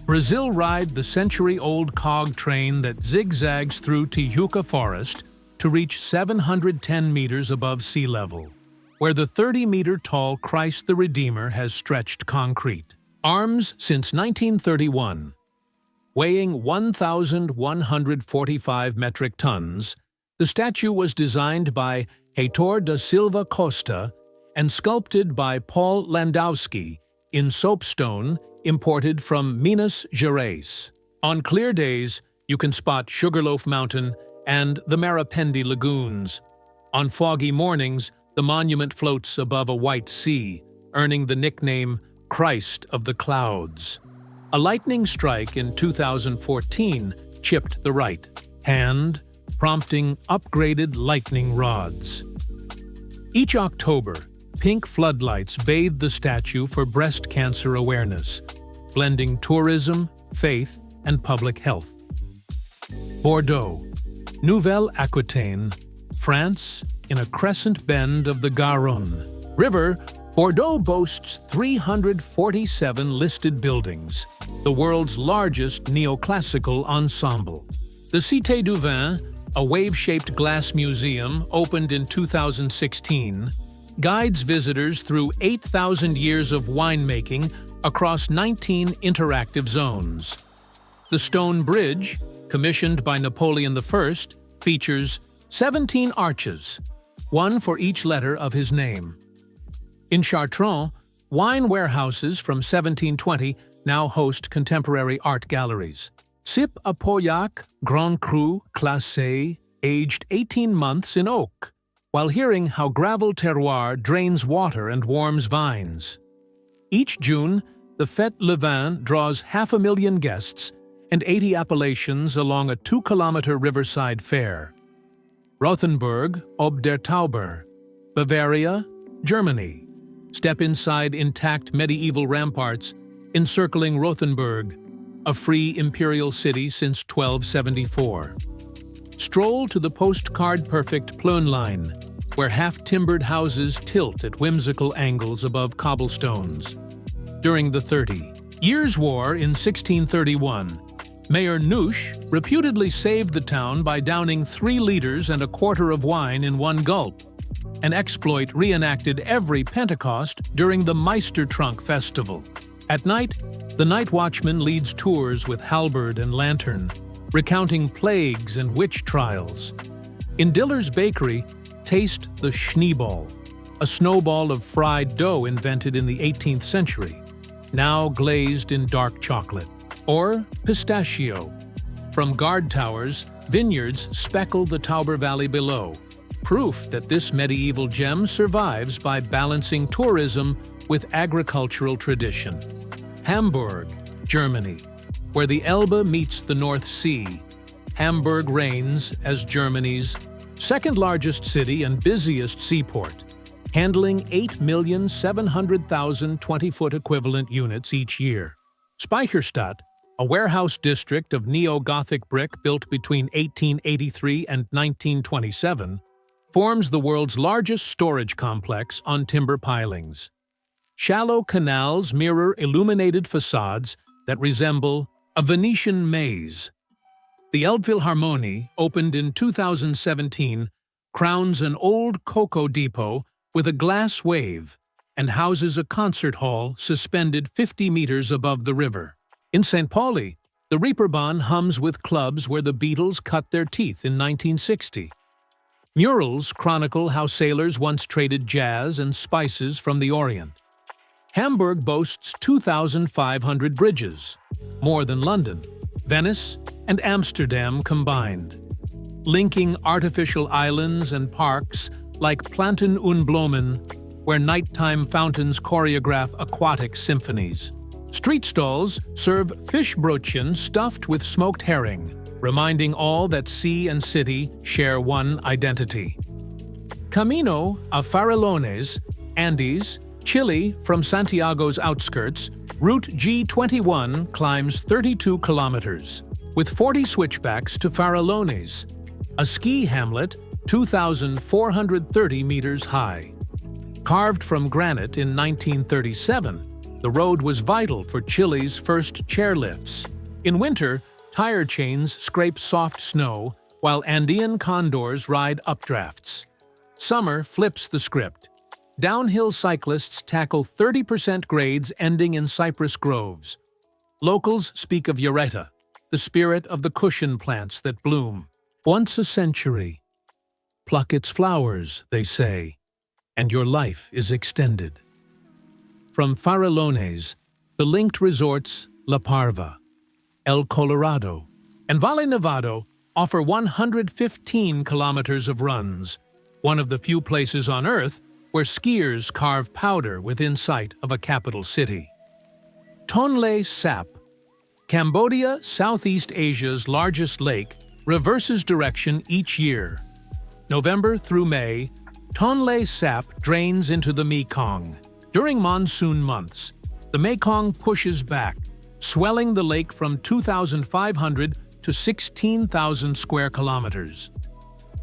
Brazil ride the century-old cog train that zigzags through Tijuca Forest to reach 710 meters above sea level, where the 30-meter-tall Christ the Redeemer has stretched concrete. Arms since 1931. Weighing 1,145 metric tons, the statue was designed by Heitor da Silva Costa and sculpted by Paul Landowski in soapstone imported from Minas Gerais. On clear days, you can spot Sugarloaf Mountain and the Marapendi Lagoons. On foggy mornings, the monument floats above a white sea, earning the nickname Christ of the Clouds. A lightning strike in 2014 chipped the right hand, prompting upgraded lightning rods. Each October, pink floodlights bathe the statue for breast cancer awareness, blending tourism, faith, and public health. Bordeaux, Nouvelle-Aquitaine, France, in a crescent bend of the Garonne River, Bordeaux boasts 347 listed buildings, the world's largest neoclassical ensemble. The Cité du Vin, a wave-shaped glass museum opened in 2016, guides visitors through 8,000 years of winemaking across 19 interactive zones. The Stone Bridge, commissioned by Napoleon I, features 17 arches, one for each letter of his name. In Chartrons, wine warehouses from 1720 now host contemporary art galleries. Sip a Pauillac Grand Cru Classé, aged 18 months in oak, while hearing how gravel terroir drains water and warms vines. Each June, the Fête Le Vin draws 500,000 guests and 80 appellations along a 2-kilometer riverside fair. Rothenburg ob der Tauber, Bavaria, Germany. Step inside intact medieval ramparts encircling Rothenburg, a free imperial city since 1274. Stroll to the postcard-perfect Plönline, where half-timbered houses tilt at whimsical angles above cobblestones. During the 30 Years' War in 1631, Mayor Nusch reputedly saved the town by downing 3 liters and a quarter of wine in one gulp, an exploit reenacted every Pentecost during the Meistertrunk festival. At night, the night watchman leads tours with halberd and lantern, recounting plagues and witch trials. In Diller's Bakery, taste the Schneeball, a snowball of fried dough invented in the 18th century, now glazed in dark chocolate. Or pistachio. From guard towers, vineyards speckle the Tauber Valley below, proof that this medieval gem survives by balancing tourism with agricultural tradition. Hamburg, Germany, where the Elbe meets the North Sea. Hamburg reigns as Germany's second-largest city and busiest seaport, handling 8,700,000 20-foot equivalent units each year. Speicherstadt, a warehouse district of neo-Gothic brick built between 1883 and 1927, forms the world's largest storage complex on timber pilings. Shallow canals mirror illuminated facades that resemble a Venetian maze. The Elbphilharmonie, opened in 2017, crowns an old cocoa depot with a glass wave and houses a concert hall suspended 50 meters above the river. In St. Pauli, the Reeperbahn hums with clubs where the Beatles cut their teeth in 1960. Murals chronicle how sailors once traded jazz and spices from the Orient. Hamburg boasts 2,500 bridges, more than London, Venice, and Amsterdam combined, linking artificial islands and parks like Planten und Blumen, where nighttime fountains choreograph aquatic symphonies. Street stalls serve fischbrötchen stuffed with smoked herring, reminding all that sea and city share one identity. Camino a Farallones, Andes, Chile from Santiago's outskirts, Route G21 climbs 32 kilometers, with 40 switchbacks to Farallones, a ski hamlet 2,430 meters high. Carved from granite in 1937, the road was vital for Chile's first chairlifts. In winter, tire chains scrape soft snow, while Andean condors ride updrafts. Summer flips the script. Downhill cyclists tackle 30% grades ending in cypress groves. Locals speak of Yareta, the spirit of the cushion plants that bloom. Once a century. Pluck its flowers, they say, and your life is extended. From Farallones, the linked resorts La Parva, El Colorado, and Valle Nevado offer 115 kilometers of runs, one of the few places on Earth where skiers carve powder within sight of a capital city. Tonlé Sap, Cambodia, Southeast Asia's largest lake, reverses direction each year. November through May, Tonlé Sap drains into the Mekong. During monsoon months, the Mekong pushes back, swelling the lake from 2,500 to 16,000 square kilometers.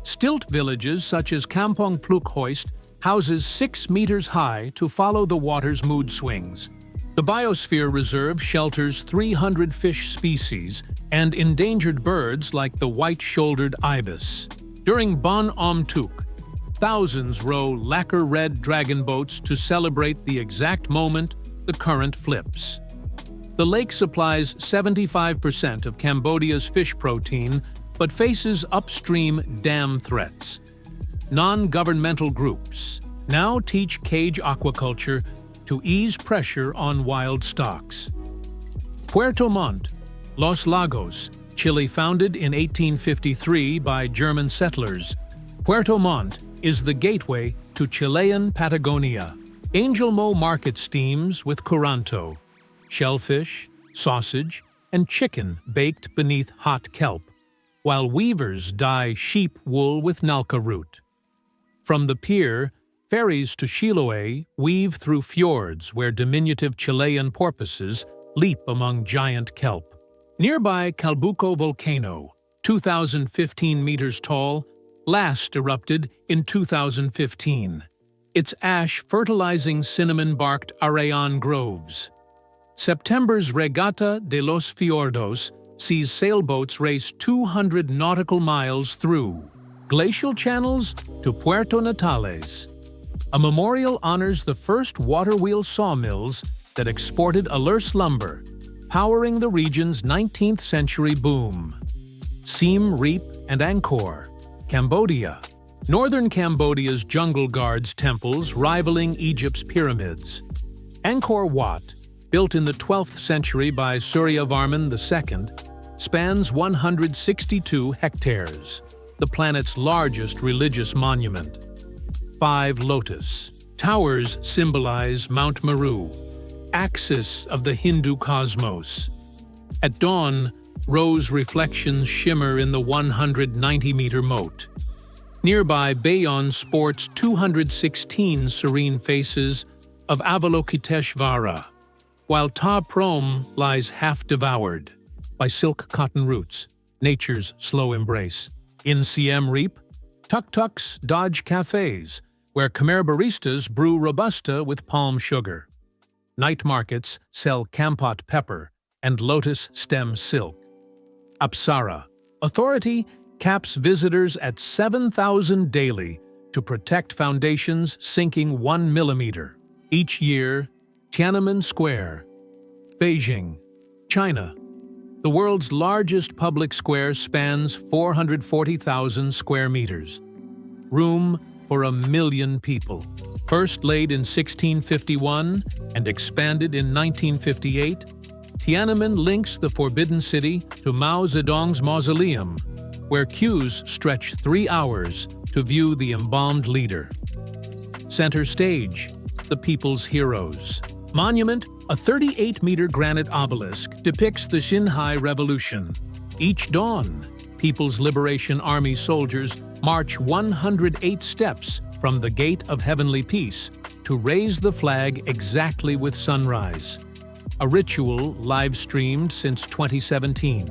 Stilt villages such as Kampong Plukhoist houses 6 meters high to follow the water's mood swings. The Biosphere Reserve shelters 300 fish species and endangered birds like the white-shouldered ibis. During Bon Om Tuk, thousands row lacquer-red dragon boats to celebrate the exact moment the current flips. The lake supplies 75% of Cambodia's fish protein, but faces upstream dam threats. Non-governmental groups now teach cage aquaculture to ease pressure on wild stocks. Puerto Montt, Los Lagos, Chile founded in 1853 by German settlers. Puerto Montt is the gateway to Chilean Patagonia. Angel Mo market steams with curanto, shellfish, sausage, and chicken baked beneath hot kelp, while weavers dye sheep wool with nalca root. From the pier, ferries to Chiloé weave through fjords where diminutive Chilean porpoises leap among giant kelp. Nearby Calbuco Volcano, 2,015 meters tall, last erupted in 2015. Its ash fertilizing cinnamon-barked Arayan groves. September's Regata de los Fiordos sees sailboats race 200 nautical miles through glacial channels to Puerto Natales. A memorial honors the first water wheel sawmills that exported Alurs lumber, powering the region's 19th century boom. Siem Reap and Angkor, Cambodia. Northern Cambodia's jungle guards temples rivaling Egypt's pyramids. Angkor Wat, built in the 12th century by Suryavarman II, spans 162 hectares, the planet's largest religious monument. 5 Lotus towers symbolize Mount Meru, axis of the Hindu cosmos. At dawn, rose reflections shimmer in the 190-meter moat. Nearby, Bayon sports 216 serene faces of Avalokiteshvara, while Ta Prohm lies half-devoured by silk cotton roots, nature's slow embrace. In Siem Reap, tuk-tuks dodge cafes, where Khmer baristas brew Robusta with palm sugar. Night markets sell Kampot pepper and lotus stem silk. Apsara, authority caps visitors at 7,000 daily to protect foundations sinking 1 millimeter. Each year, Tiananmen Square, Beijing, China. The world's largest public square spans 440,000 square meters. room for 1 million people. First laid in 1651 and expanded in 1958, Tiananmen links the Forbidden City to Mao Zedong's mausoleum, where queues stretch 3 hours to view the embalmed leader. Center stage, the people's heroes. Monument, a 38-meter granite obelisk, depicts the Xinhai Revolution. Each dawn, People's Liberation Army soldiers march 108 steps from the Gate of Heavenly Peace to raise the flag exactly with sunrise, a ritual live-streamed since 2017.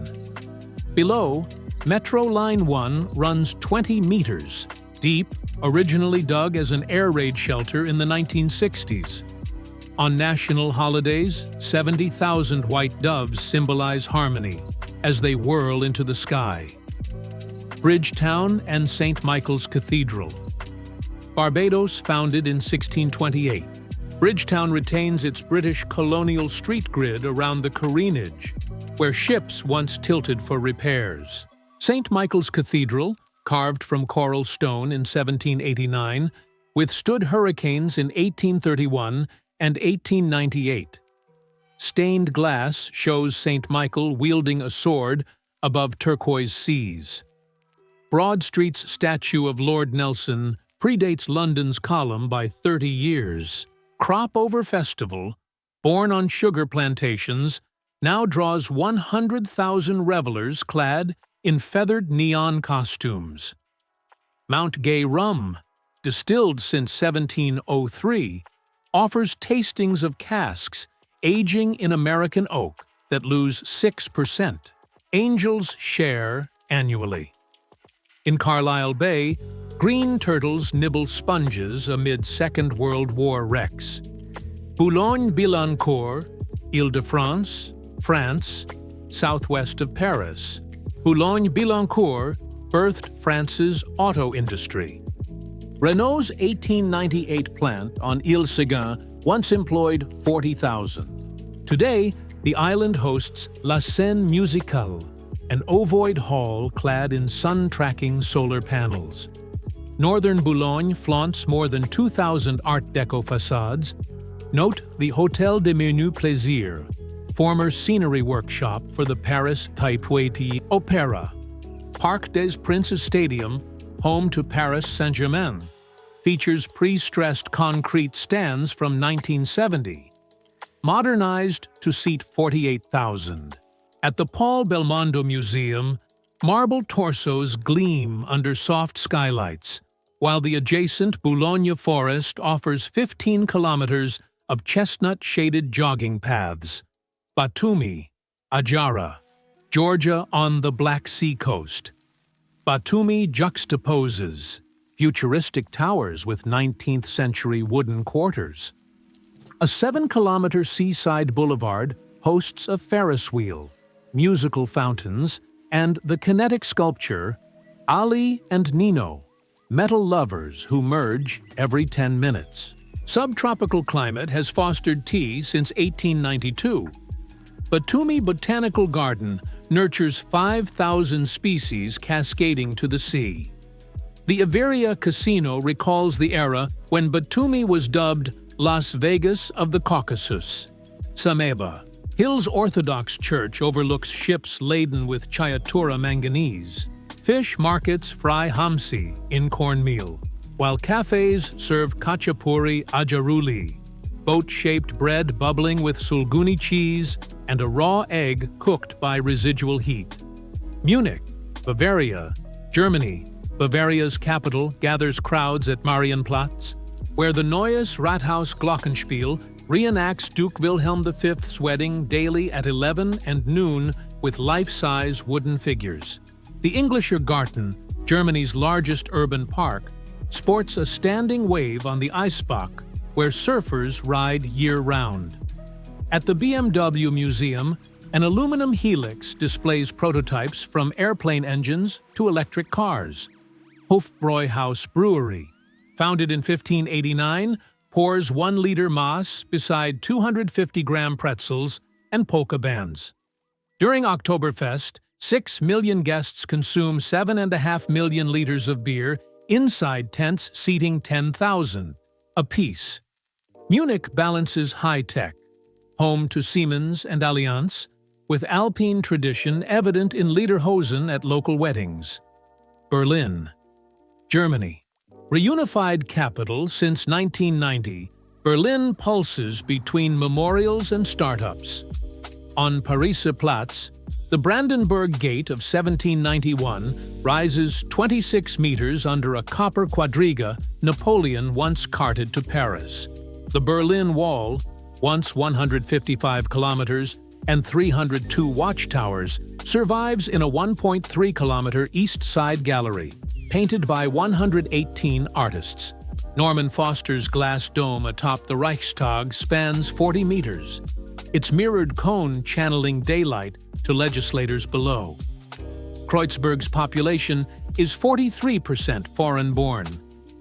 Below, Metro Line 1 runs 20 meters deep, originally dug as an air raid shelter in the 1960s. On national holidays, 70,000 white doves symbolize harmony as they whirl into the sky. Bridgetown and St. Michael's Cathedral. Barbados founded in 1628. Bridgetown retains its British colonial street grid around the careenage, where ships once tilted for repairs. St. Michael's Cathedral, carved from coral stone in 1789, withstood hurricanes in 1831 and 1898. Stained glass shows St. Michael wielding a sword above turquoise seas. Broad Street's statue of Lord Nelson predates London's column by 30 years. Crop Over Festival, born on sugar plantations, now draws 100,000 revelers clad in feathered neon costumes. Mount Gay Rum, distilled since 1703, offers tastings of casks aging in American oak that lose 6%. Angels share annually. In Carlisle Bay, green turtles nibble sponges amid Second World War wrecks. Boulogne-Billancourt, Île-de-France, France, southwest of Paris. Boulogne-Billancourt birthed France's auto industry. Renault's 1898 plant on Île Séguin once employed 40,000. Today, the island hosts La Scène Musicale, an ovoid hall clad in sun-tracking solar panels. Northern Boulogne flaunts more than 2,000 Art Deco facades. Note the Hôtel des Menus Plaisirs, former scenery workshop for the Paris Taipei Opera. Parc des Princes Stadium, home to Paris Saint-Germain, features pre-stressed concrete stands from 1970, modernized to seat 48,000. At the Paul Belmondo Museum, marble torsos gleam under soft skylights, while the adjacent Boulogne Forest offers 15 kilometers of chestnut-shaded jogging paths. Batumi, Ajara, Georgia on the Black Sea coast. Batumi juxtaposes futuristic towers with 19th-century wooden quarters. A 7-kilometer seaside boulevard hosts a Ferris wheel, musical fountains, and the kinetic sculpture Ali and Nino, metal lovers who merge every 10 minutes. Subtropical climate has fostered tea since 1892. Batumi Botanical Garden nurtures 5,000 species cascading to the sea. The Iberia Casino recalls the era when Batumi was dubbed Las Vegas of the Caucasus. Sameba, Hills Orthodox Church overlooks ships laden with Chyatura manganese. Fish markets fry hamsi in cornmeal, while cafes serve khachapuri ajaruli, boat-shaped bread bubbling with sulguni cheese and a raw egg cooked by residual heat. Munich, Bavaria, Germany, Bavaria's capital, gathers crowds at Marienplatz, where the Neues Rathaus Glockenspiel reenacts Duke Wilhelm V's wedding daily at 11 and noon with life-size wooden figures. The Englischer Garten, Germany's largest urban park, sports a standing wave on the Eisbach, where surfers ride year-round. At the BMW Museum, an aluminum helix displays prototypes from airplane engines to electric cars. Hofbräuhaus Brewery, founded in 1589, pours 1-liter Mass beside 250-gram pretzels and polka bands. During Oktoberfest, 6 million guests consume 7.5 million liters of beer inside tents seating 10,000 apiece. Munich balances high-tech, home to Siemens and Allianz, with Alpine tradition evident in lederhosen at local weddings. Berlin, Germany. Reunified capital since 1990, Berlin pulses between memorials and startups. On Pariser Platz, the Brandenburg Gate of 1791 rises 26 meters under a copper quadriga Napoleon once carted to Paris. The Berlin Wall, once 155 kilometers and 302 watchtowers, survives in a 1.3-kilometer east side gallery, painted by 118 artists. Norman Foster's glass dome atop the Reichstag spans 40 meters, its mirrored cone channeling daylight to legislators below. Kreuzberg's population is 43% foreign-born,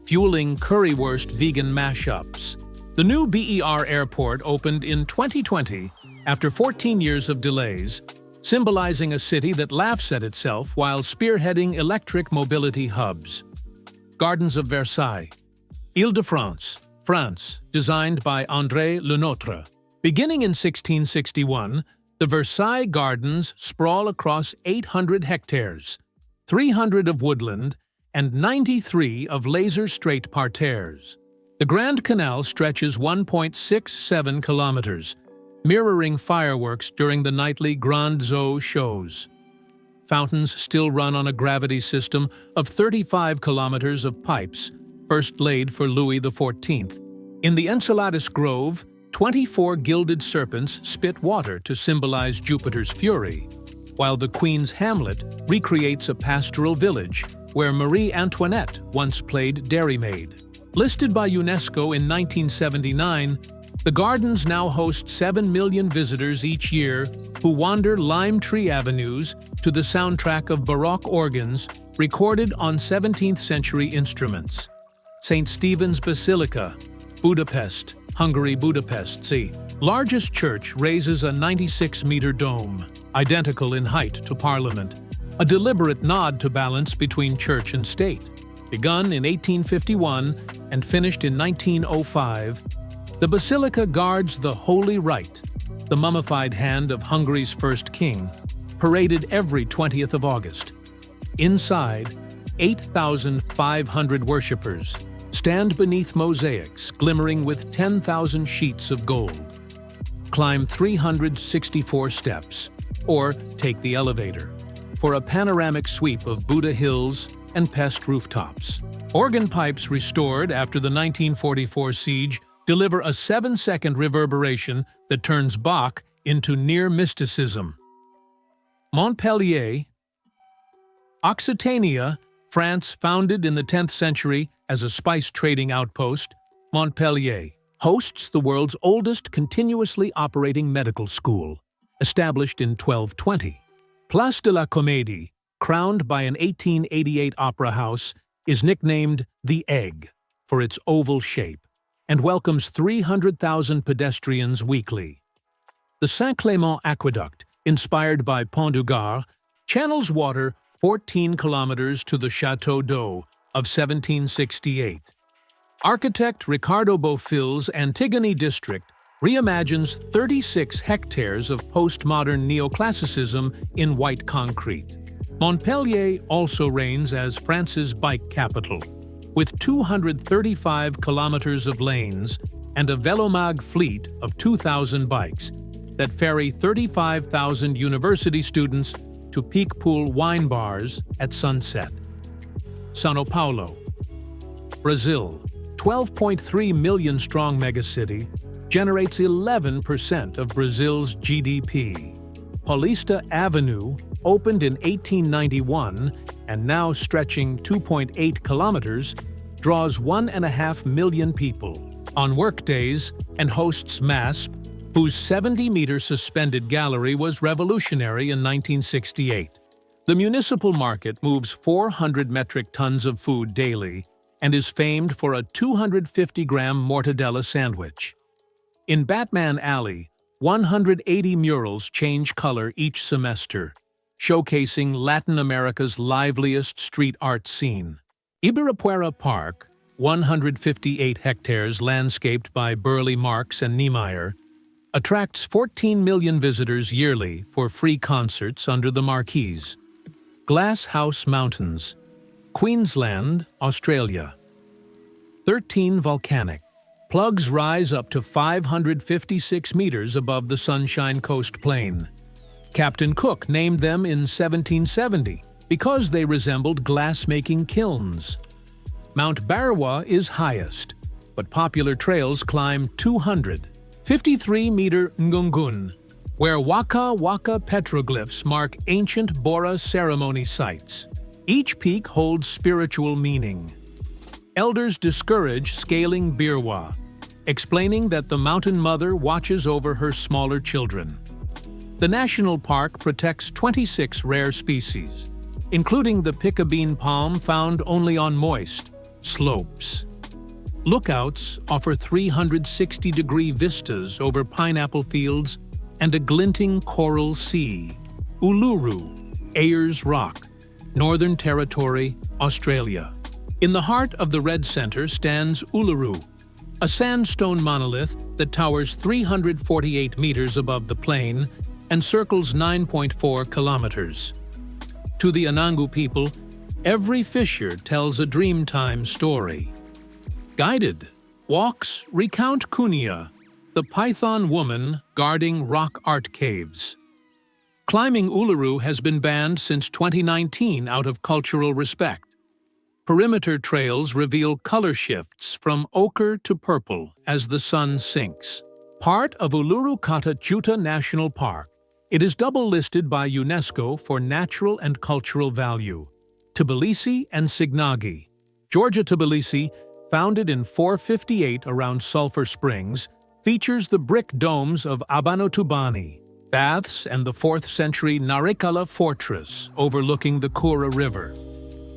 fueling currywurst vegan mashups. The new BER airport opened in 2020 after 14 years of delays, symbolizing a city that laughs at itself while spearheading electric mobility hubs. Gardens of Versailles, Île-de-France, France, designed by André Lenotre. Beginning in 1661, the Versailles Gardens sprawl across 800 hectares, 300 of woodland, and 93 of laser-straight parterres. The Grand Canal stretches 1.67 kilometers, mirroring fireworks during the nightly Grand Zoo shows. Fountains still run on a gravity system of 35 kilometers of pipes, first laid for Louis XIV. In the Enceladus Grove, 24 gilded serpents spit water to symbolize Jupiter's fury, while the Queen's Hamlet recreates a pastoral village where Marie Antoinette once played dairymaid. Listed by UNESCO in 1979, the gardens now host 7 million visitors each year who wander lime tree avenues to the soundtrack of Baroque organs recorded on 17th-century instruments. St. Stephen's Basilica, Budapest, Hungary. Budapest's largest church raises a 96-meter dome, identical in height to Parliament, a deliberate nod to balance between church and state. Begun in 1851 and finished in 1905, the basilica guards the Holy Rite, the mummified hand of Hungary's first king, paraded every 20th of August. Inside, 8,500 worshippers stand beneath mosaics glimmering with 10,000 sheets of gold. Climb 364 steps, or take the elevator, for a panoramic sweep of Buddha Hills and Pest rooftops. Organ pipes restored after the 1944 siege deliver a 7-second reverberation that turns Bach into near mysticism. Montpellier, Occitania, France, founded in the 10th century as a spice trading outpost, Montpellier hosts the world's oldest continuously operating medical school, established in 1220. Place de la Comédie, crowned by an 1888 opera house, is nicknamed the Egg for its oval shape and welcomes 300,000 pedestrians weekly. The Saint-Clément Aqueduct, inspired by Pont du Gard, channels water 14 kilometers to the Château d'Eau of 1768. Architect Ricardo Bofill's Antigone district reimagines 36 hectares of postmodern neoclassicism in white concrete. Montpellier also reigns as France's bike capital, with 235 kilometers of lanes and a Velomag fleet of 2,000 bikes that ferry 35,000 university students to Peak Pool wine bars at sunset. São Paulo, Brazil, 12.3 million strong megacity, generates 11% of Brazil's GDP. Paulista Avenue opened in 1891 and now stretching 2.8 kilometers, draws 1.5 million people on workdays and hosts MASP, whose 70-meter suspended gallery was revolutionary in 1968. The municipal market moves 400 metric tons of food daily and is famed for a 250-gram mortadella sandwich. In Batman Alley, 180 murals change color each semester, showcasing Latin America's liveliest street art scene. Ibirapuera Park, 158 hectares landscaped by Burle Marx and Niemeyer, attracts 14 million visitors yearly for free concerts under the marquees. Glass House Mountains, Queensland, Australia. 13 volcanic. Plugs rise up to 556 meters above the Sunshine Coast Plain. Captain Cook named them in 1770 because they resembled glass-making kilns. Mount Barwa is highest, but popular trails climb 253-meter Ngungun, where Waka Waka petroglyphs mark ancient Bora ceremony sites. Each peak holds spiritual meaning. Elders discourage scaling Birwa, explaining that the Mountain Mother watches over her smaller children. The national park protects 26 rare species, including the picabeen palm found only on moist slopes. Lookouts offer 360-degree vistas over pineapple fields and a glinting coral sea. Uluru, Ayers Rock, Northern Territory, Australia. In the heart of the Red Centre stands Uluru, a sandstone monolith that towers 348 meters above the plain and circles 9.4 kilometers. To the Anangu people, every fissure tells a Dreamtime story. Guided walks recount Kunia, the Python woman guarding rock art caves. Climbing Uluru has been banned since 2019 out of cultural respect. Perimeter trails reveal color shifts from ochre to purple as the sun sinks. Part of Uluru Kata Chuta National Park, it is double-listed by UNESCO for natural and cultural value. Tbilisi and Signagi. Georgia Tbilisi, founded in 458 around Sulphur Springs, features the brick domes of Abanotubani, baths, and the 4th century Narikala fortress overlooking the Kura River.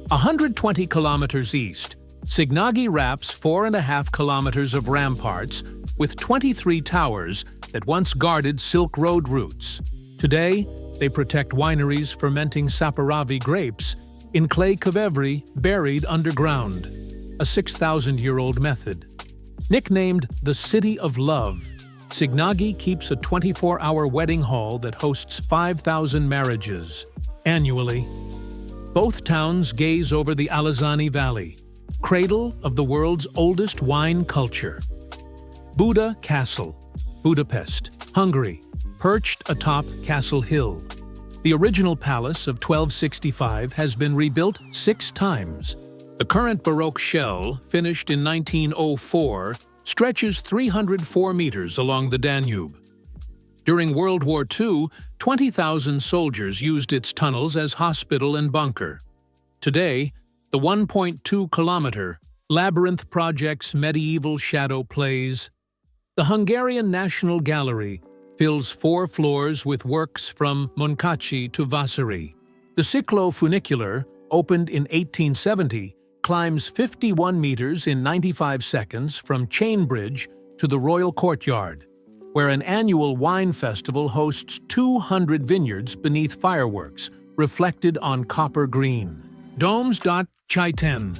120 kilometers east, Signagi wraps 4.5 kilometers of ramparts with 23 towers that once guarded Silk Road routes. Today, they protect wineries fermenting Saperavi grapes in clay kvevari buried underground, a 6,000-year-old method. Nicknamed the City of Love, Signagi keeps a 24-hour wedding hall that hosts 5,000 marriages annually. Both towns gaze over the Alazani Valley, cradle of the world's oldest wine culture. Buda Castle, Budapest, Hungary, perched atop Castle Hill. The original palace of 1265 has been rebuilt 6 times. The current Baroque shell, finished in 1904, stretches 304 meters along the Danube. During World War II, 20,000 soldiers used its tunnels as hospital and bunker. Today, the 1.2-kilometer Labyrinth Project's medieval shadow plays. The Hungarian National Gallery fills 4 floors with works from Munkachi to Vasari. The Ciclo Funicular, opened in 1870, climbs 51 meters in 95 seconds from Chainbridge to the Royal Courtyard, where an annual wine festival hosts 200 vineyards beneath fireworks reflected on copper green. Domes. Chaitén,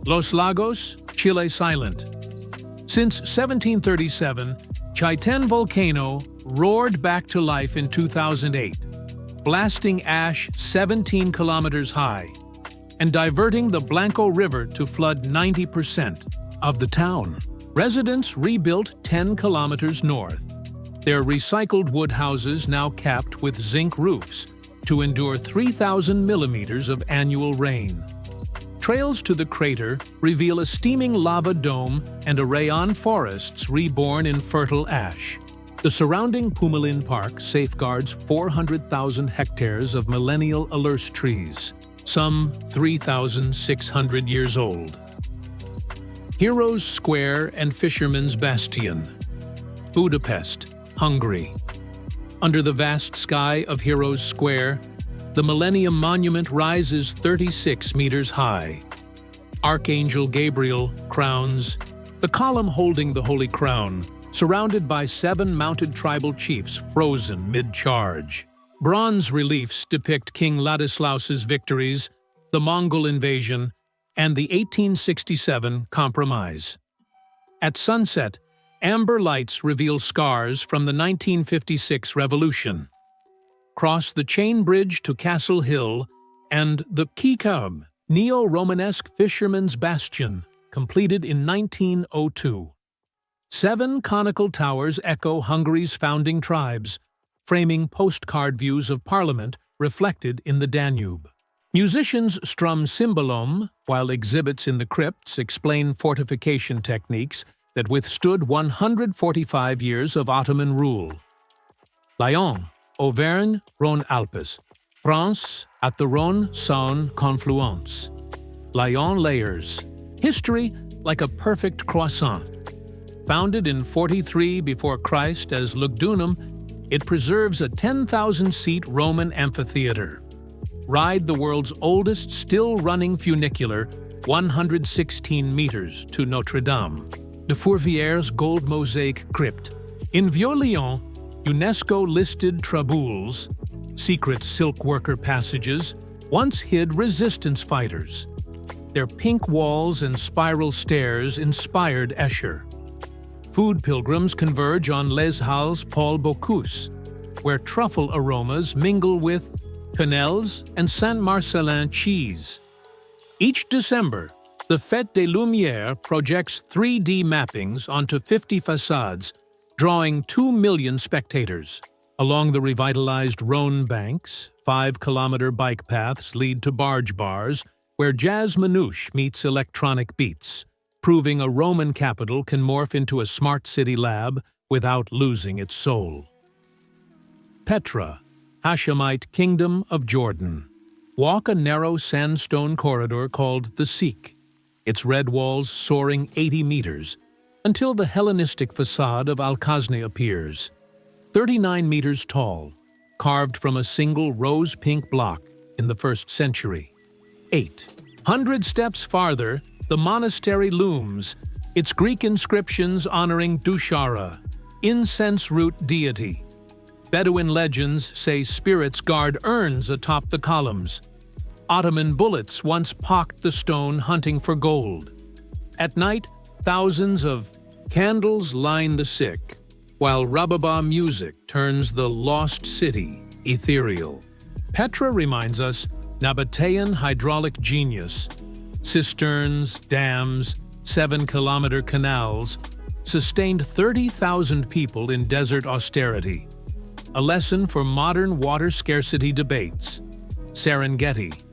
Los Lagos, Chile silent. Since 1737, Chaitén Volcano roared back to life in 2008, blasting ash 17 kilometers high and diverting the Blanco River to flood 90% of the town. Residents rebuilt 10 kilometers north, their recycled wood houses now capped with zinc roofs to endure 3,000 millimeters of annual rain. Trails to the crater reveal a steaming lava dome and a rayon forests reborn in fertile ash. The surrounding Pumalin Park safeguards 400,000 hectares of millennial alurs trees, some 3,600 years old. Heroes Square and Fisherman's Bastion, Budapest, Hungary. Under the vast sky of Heroes Square, the Millennium Monument rises 36 meters high. Archangel Gabriel crowns the column holding the Holy Crown, surrounded by 7 mounted tribal chiefs frozen mid-charge. Bronze reliefs depict King Ladislaus's victories, the Mongol invasion, and the 1867 Compromise. At sunset, amber lights reveal scars from the 1956 revolution. Cross the chain bridge to Castle Hill and the Kyiv, neo-Romanesque fisherman's bastion, completed in 1902. 7 conical towers echo Hungary's founding tribes, framing postcard views of Parliament reflected in the Danube. Musicians strum cymbalom, while exhibits in the crypts explain fortification techniques that withstood 145 years of Ottoman rule. Lyon, Auvergne-Rhône-Alpes, France at the Rhône-Saône confluence. Lyon layers. History like a perfect croissant. Founded in 43 before Christ as Lugdunum, it preserves a 10,000-seat Roman amphitheater. Ride the world's oldest still-running funicular, 116 meters, to Notre Dame. De Fourviere's gold mosaic crypt. In Vieux-Lyon, UNESCO-listed traboules, secret silk worker passages, once hid resistance fighters. Their pink walls and spiral stairs inspired Escher. Food pilgrims converge on Les Halles Paul Bocuse, where truffle aromas mingle with quenelles and Saint-Marcellin cheese. Each December, the Fête des Lumières projects 3D mappings onto 50 facades, drawing 2 million spectators. Along the revitalized Rhône banks, 5-kilometer bike paths lead to barge bars, where jazz manouche meets electronic beats, proving a Roman capital can morph into a smart city lab without losing its soul. Petra, Hashemite Kingdom of Jordan. Walk a narrow sandstone corridor called the Sikh, its red walls soaring 80 meters, until the Hellenistic facade of Al-Khazni appears, 39 meters tall, carved from a single rose-pink block in the 1st century. 800 steps farther, the monastery looms, its Greek inscriptions honoring Dushara, incense root deity. Bedouin legends say spirits guard urns atop the columns. Ottoman bullets once pocked the stone hunting for gold. At night, thousands of candles line the sick, while rababa music turns the lost city ethereal. Petra reminds us Nabatean hydraulic genius. Cisterns, dams, 7-kilometer canals sustained 30,000 people in desert austerity. A lesson for modern water scarcity debates. Serengeti,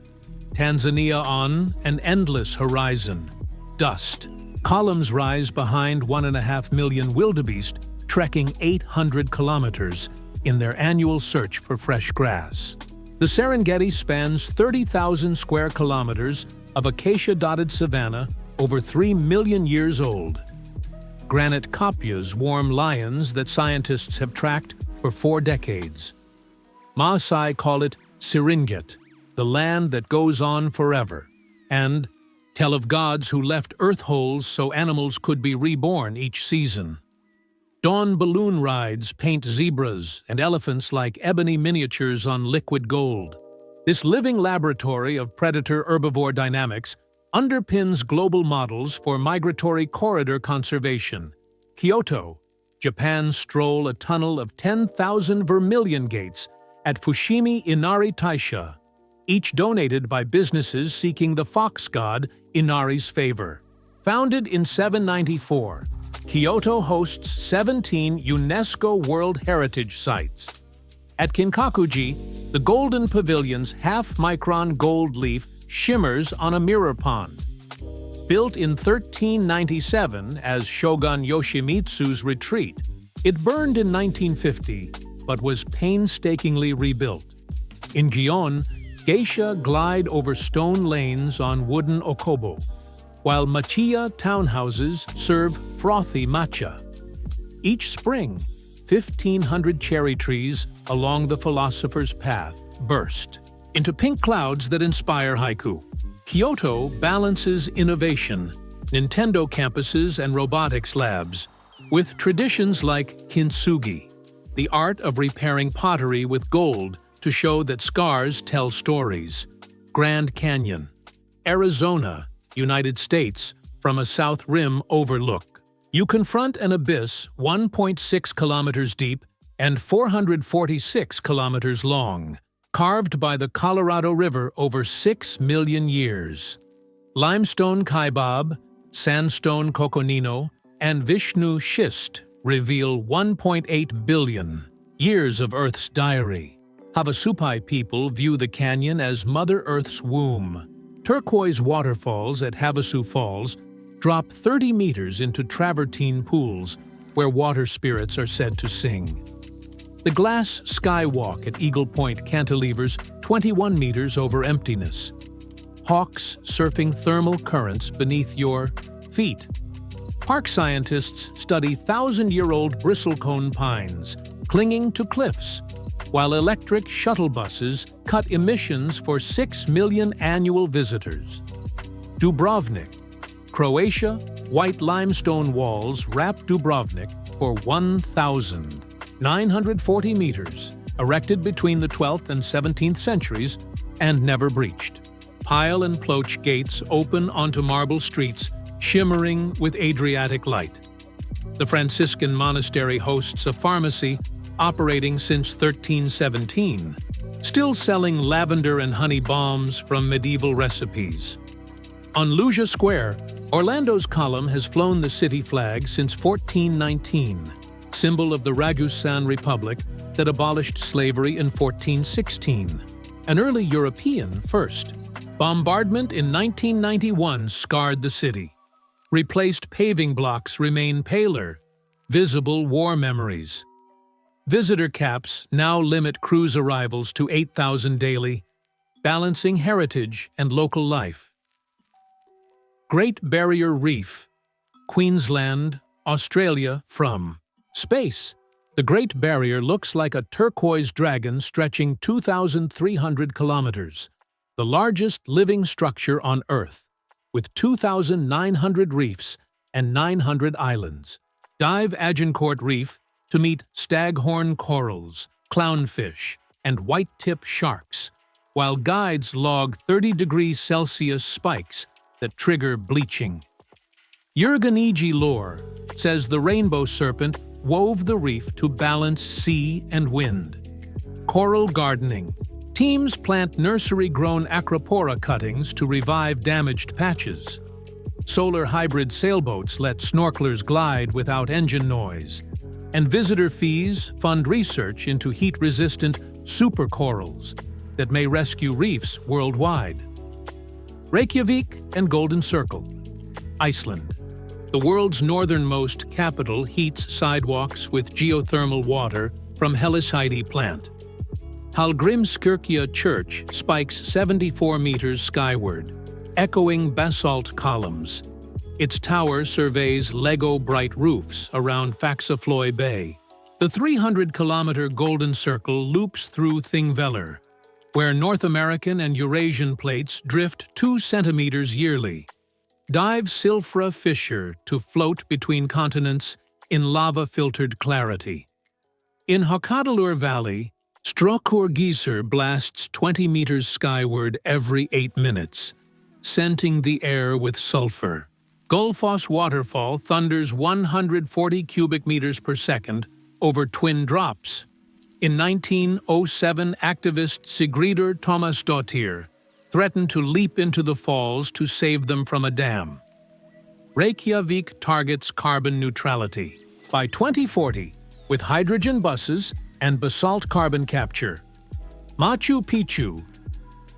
Tanzania on an endless horizon. Dust. Columns rise behind 1.5 million wildebeest trekking 800 kilometers in their annual search for fresh grass. The Serengeti spans 30,000 square kilometers of acacia-dotted savanna over 3 million years old. Granite kopias warm lions that scientists have tracked for 4 decades. Maasai call it Seringet, the land that goes on forever, and tell of gods who left earth holes so animals could be reborn each season. Dawn balloon rides paint zebras and elephants like ebony miniatures on liquid gold. This living laboratory of predator-herbivore dynamics underpins global models for migratory corridor conservation. Kyoto, Japan stroll a tunnel of 10,000 vermilion gates at Fushimi Inari Taisha, each donated by businesses seeking the fox god Inari's favor. Founded in 794, Kyoto hosts 17 UNESCO World Heritage Sites. At Kinkakuji, the Golden Pavilion's half-micron gold leaf shimmers on a mirror pond. Built in 1397 as Shogun Yoshimitsu's retreat, it burned in 1950 but was painstakingly rebuilt. In Gion, geisha glide over stone lanes on wooden okobo, while machiya townhouses serve frothy matcha. Each spring, 1,500 cherry trees along the philosopher's path burst into pink clouds that inspire haiku. Kyoto balances innovation, Nintendo campuses and robotics labs, with traditions like kintsugi, the art of repairing pottery with gold to show that scars tell stories. Grand Canyon. Arizona, United States, from a south rim overlook. You confront an abyss 1.6 kilometers deep and 446 kilometers long, carved by the Colorado River over 6 million years. Limestone kaibab, sandstone coconino, and Vishnu schist reveal 1.8 billion years of Earth's diary. Havasupai people view the canyon as Mother Earth's womb. Turquoise waterfalls at Havasu Falls drop 30 meters into travertine pools where water spirits are said to sing. The glass skywalk at Eagle Point cantilevers 21 meters over emptiness. Hawks surfing thermal currents beneath your feet. Park scientists study 1,000-year-old bristlecone pines clinging to cliffs, while electric shuttle buses cut emissions for 6 million annual visitors. Dubrovnik, Croatia, white limestone walls wrap Dubrovnik for 1,940 meters, erected between the 12th and 17th centuries and never breached. Pile and Ploch gates open onto marble streets shimmering with Adriatic light. The Franciscan monastery hosts a pharmacy operating since 1317, still selling lavender and honey balms from medieval recipes. On Luja Square, Orlando's column has flown the city flag since 1419, symbol of the Ragusan Republic that abolished slavery in 1416, an early European first. Bombardment in 1991 scarred the city. Replaced paving blocks remain paler, visible war memories. Visitor caps now limit cruise arrivals to 8,000 daily, balancing heritage and local life. Great Barrier Reef, Queensland, Australia. From space, the Great Barrier looks like a turquoise dragon stretching 2,300 kilometers, the largest living structure on Earth, with 2,900 reefs and 900 islands. Dive Agincourt Reef to meet staghorn corals, clownfish, and white-tip sharks, while guides log 30 °C spikes that trigger bleaching. Jurgeniji lore says the rainbow serpent wove the reef to balance sea and wind. Coral gardening. Teams plant nursery-grown acropora cuttings to revive damaged patches. Solar hybrid sailboats let snorkelers glide without engine noise. And visitor fees fund research into heat-resistant supercorals that may rescue reefs worldwide. Reykjavik and Golden Circle, Iceland. The world's northernmost capital heats sidewalks with geothermal water from Hellisheidi plant. Hallgrímskirkja Church spikes 74 meters skyward, echoing basalt columns. Its tower surveys Lego-bright roofs around Faxaflói Bay. The 300-kilometer Golden Circle loops through Thingvellir, where North American and Eurasian plates drift 2 centimeters yearly. Dive Silfra Fissure to float between continents in lava-filtered clarity. In Hakadalur Valley, Strókur Geyser blasts 20 meters skyward every 8 minutes, scenting the air with sulfur. Gullfoss Waterfall thunders 140 cubic meters per second over twin drops. In 1907, activist Sigríður Tómasdóttir threatened to leap into the falls to save them from a dam. Reykjavik targets carbon neutrality by 2040 with hydrogen buses and basalt carbon capture. Machu Picchu.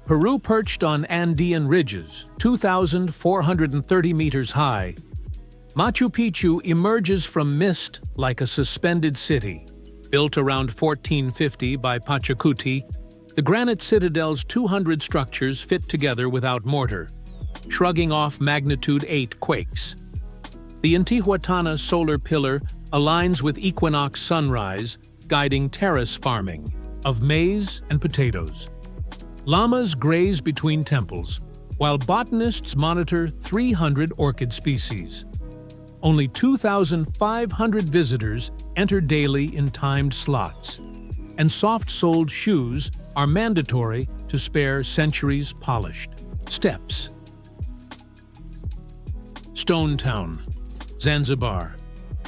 Peru perched on Andean ridges, 2,430 meters high. Machu Picchu emerges from mist like a suspended city. Built around 1450 by Pachacuti, the granite citadel's 200 structures fit together without mortar, shrugging off magnitude 8 quakes. The Intihuatana solar pillar aligns with equinox sunrise, guiding terrace farming of maize and potatoes. Llamas graze between temples, while botanists monitor 300 orchid species. Only 2,500 visitors enter daily in timed slots, and soft-soled shoes are mandatory to spare centuries polished. Steps. Stone Town, Zanzibar.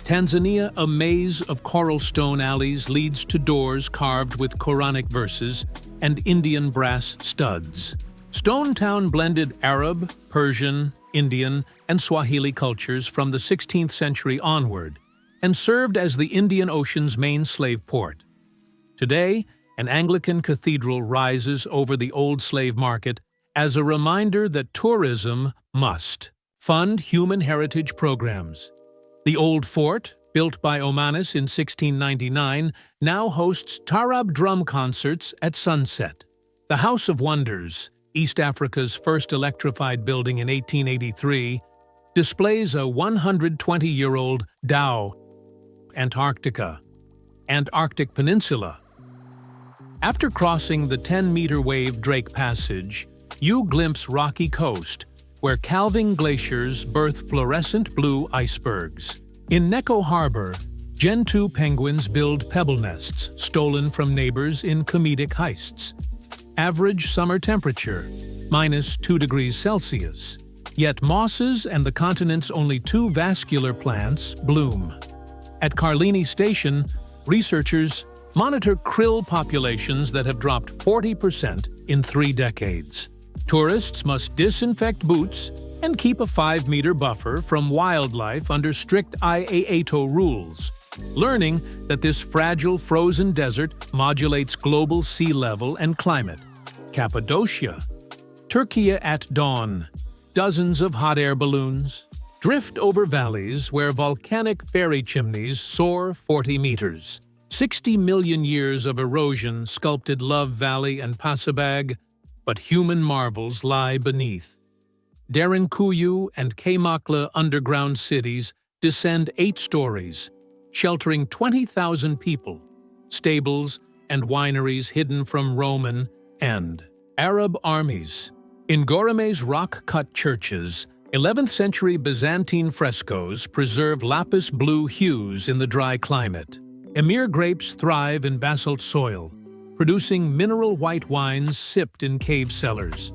Tanzania, a maze of coral stone alleys leads to doors carved with Quranic verses and Indian brass studs. Stone Town blended Arab, Persian, Indian, and Swahili cultures from the 16th century onward, and served as the Indian Ocean's main slave port. Today, an Anglican cathedral rises over the old slave market as a reminder that tourism must fund human heritage programs. The old fort, built by Omanis in 1699, now hosts Tarab drum concerts at sunset. The House of Wonders, East Africa's first electrified building in 1883, displays a 120-year-old Dhow, Antarctica, and Arctic Peninsula. After crossing the 10-meter wave Drake Passage, you glimpse rocky coast, where calving glaciers birth fluorescent blue icebergs. In Neko Harbor, Gentoo penguins build pebble nests stolen from neighbors in comedic heists. Average summer temperature, -2 degrees Celsius. Yet mosses and the continent's only 2 vascular plants bloom. At Carlini Station, researchers monitor krill populations that have dropped 40% in 3 decades. Tourists must disinfect boots and keep a 5-meter buffer from wildlife under strict IAATO rules, learning that this fragile frozen desert modulates global sea level and climate. Cappadocia. Turkey at dawn. Dozens of hot air balloons drift over valleys where volcanic fairy chimneys soar 40 meters. 60 million years of erosion sculpted Love Valley and Pasabag, but human marvels lie beneath. Derinkuyu and Kaymakla underground cities descend 8 stories, sheltering 20,000 people, stables and wineries hidden from Roman and Arab armies. In Goreme's rock-cut churches, 11th-century Byzantine frescoes preserve lapis blue hues in the dry climate. Emir grapes thrive in basalt soil, producing mineral white wines sipped in cave cellars.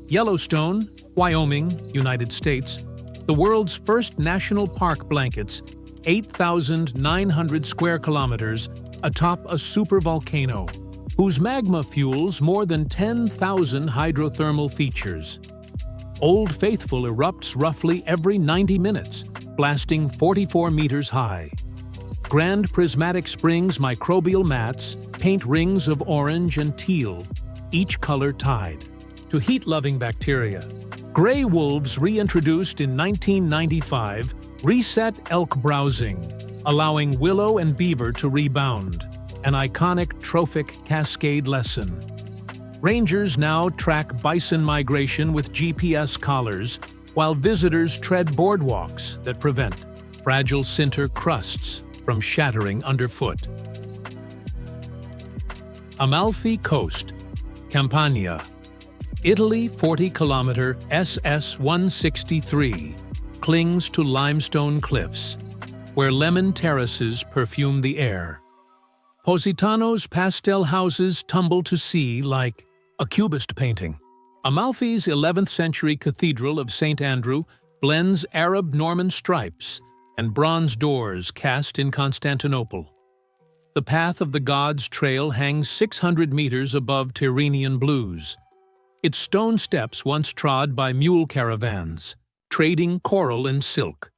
Yellowstone, Wyoming, United States, the world's first national park blankets 8,900 square kilometers atop a supervolcano, whose magma fuels more than 10,000 hydrothermal features. Old Faithful erupts roughly every 90 minutes, blasting 44 meters high. Grand Prismatic Springs microbial mats paint rings of orange and teal, each color tied to heat-loving bacteria. Gray wolves, reintroduced in 1995, reset elk browsing, allowing willow and beaver to rebound, an iconic trophic cascade lesson. Rangers now track bison migration with GPS collars, while visitors tread boardwalks that prevent fragile sinter crusts from shattering underfoot. Amalfi Coast, Campania. Italy 40-kilometer SS-163 clings to limestone cliffs, where lemon terraces perfume the air. Positano's pastel houses tumble to sea like a cubist painting. Amalfi's 11th-century Cathedral of St. Andrew blends Arab-Norman stripes and bronze doors cast in Constantinople. The Path of the Gods trail hangs 600 meters above Tyrrhenian blues, its stone steps once trod by mule caravans, trading coral and silk.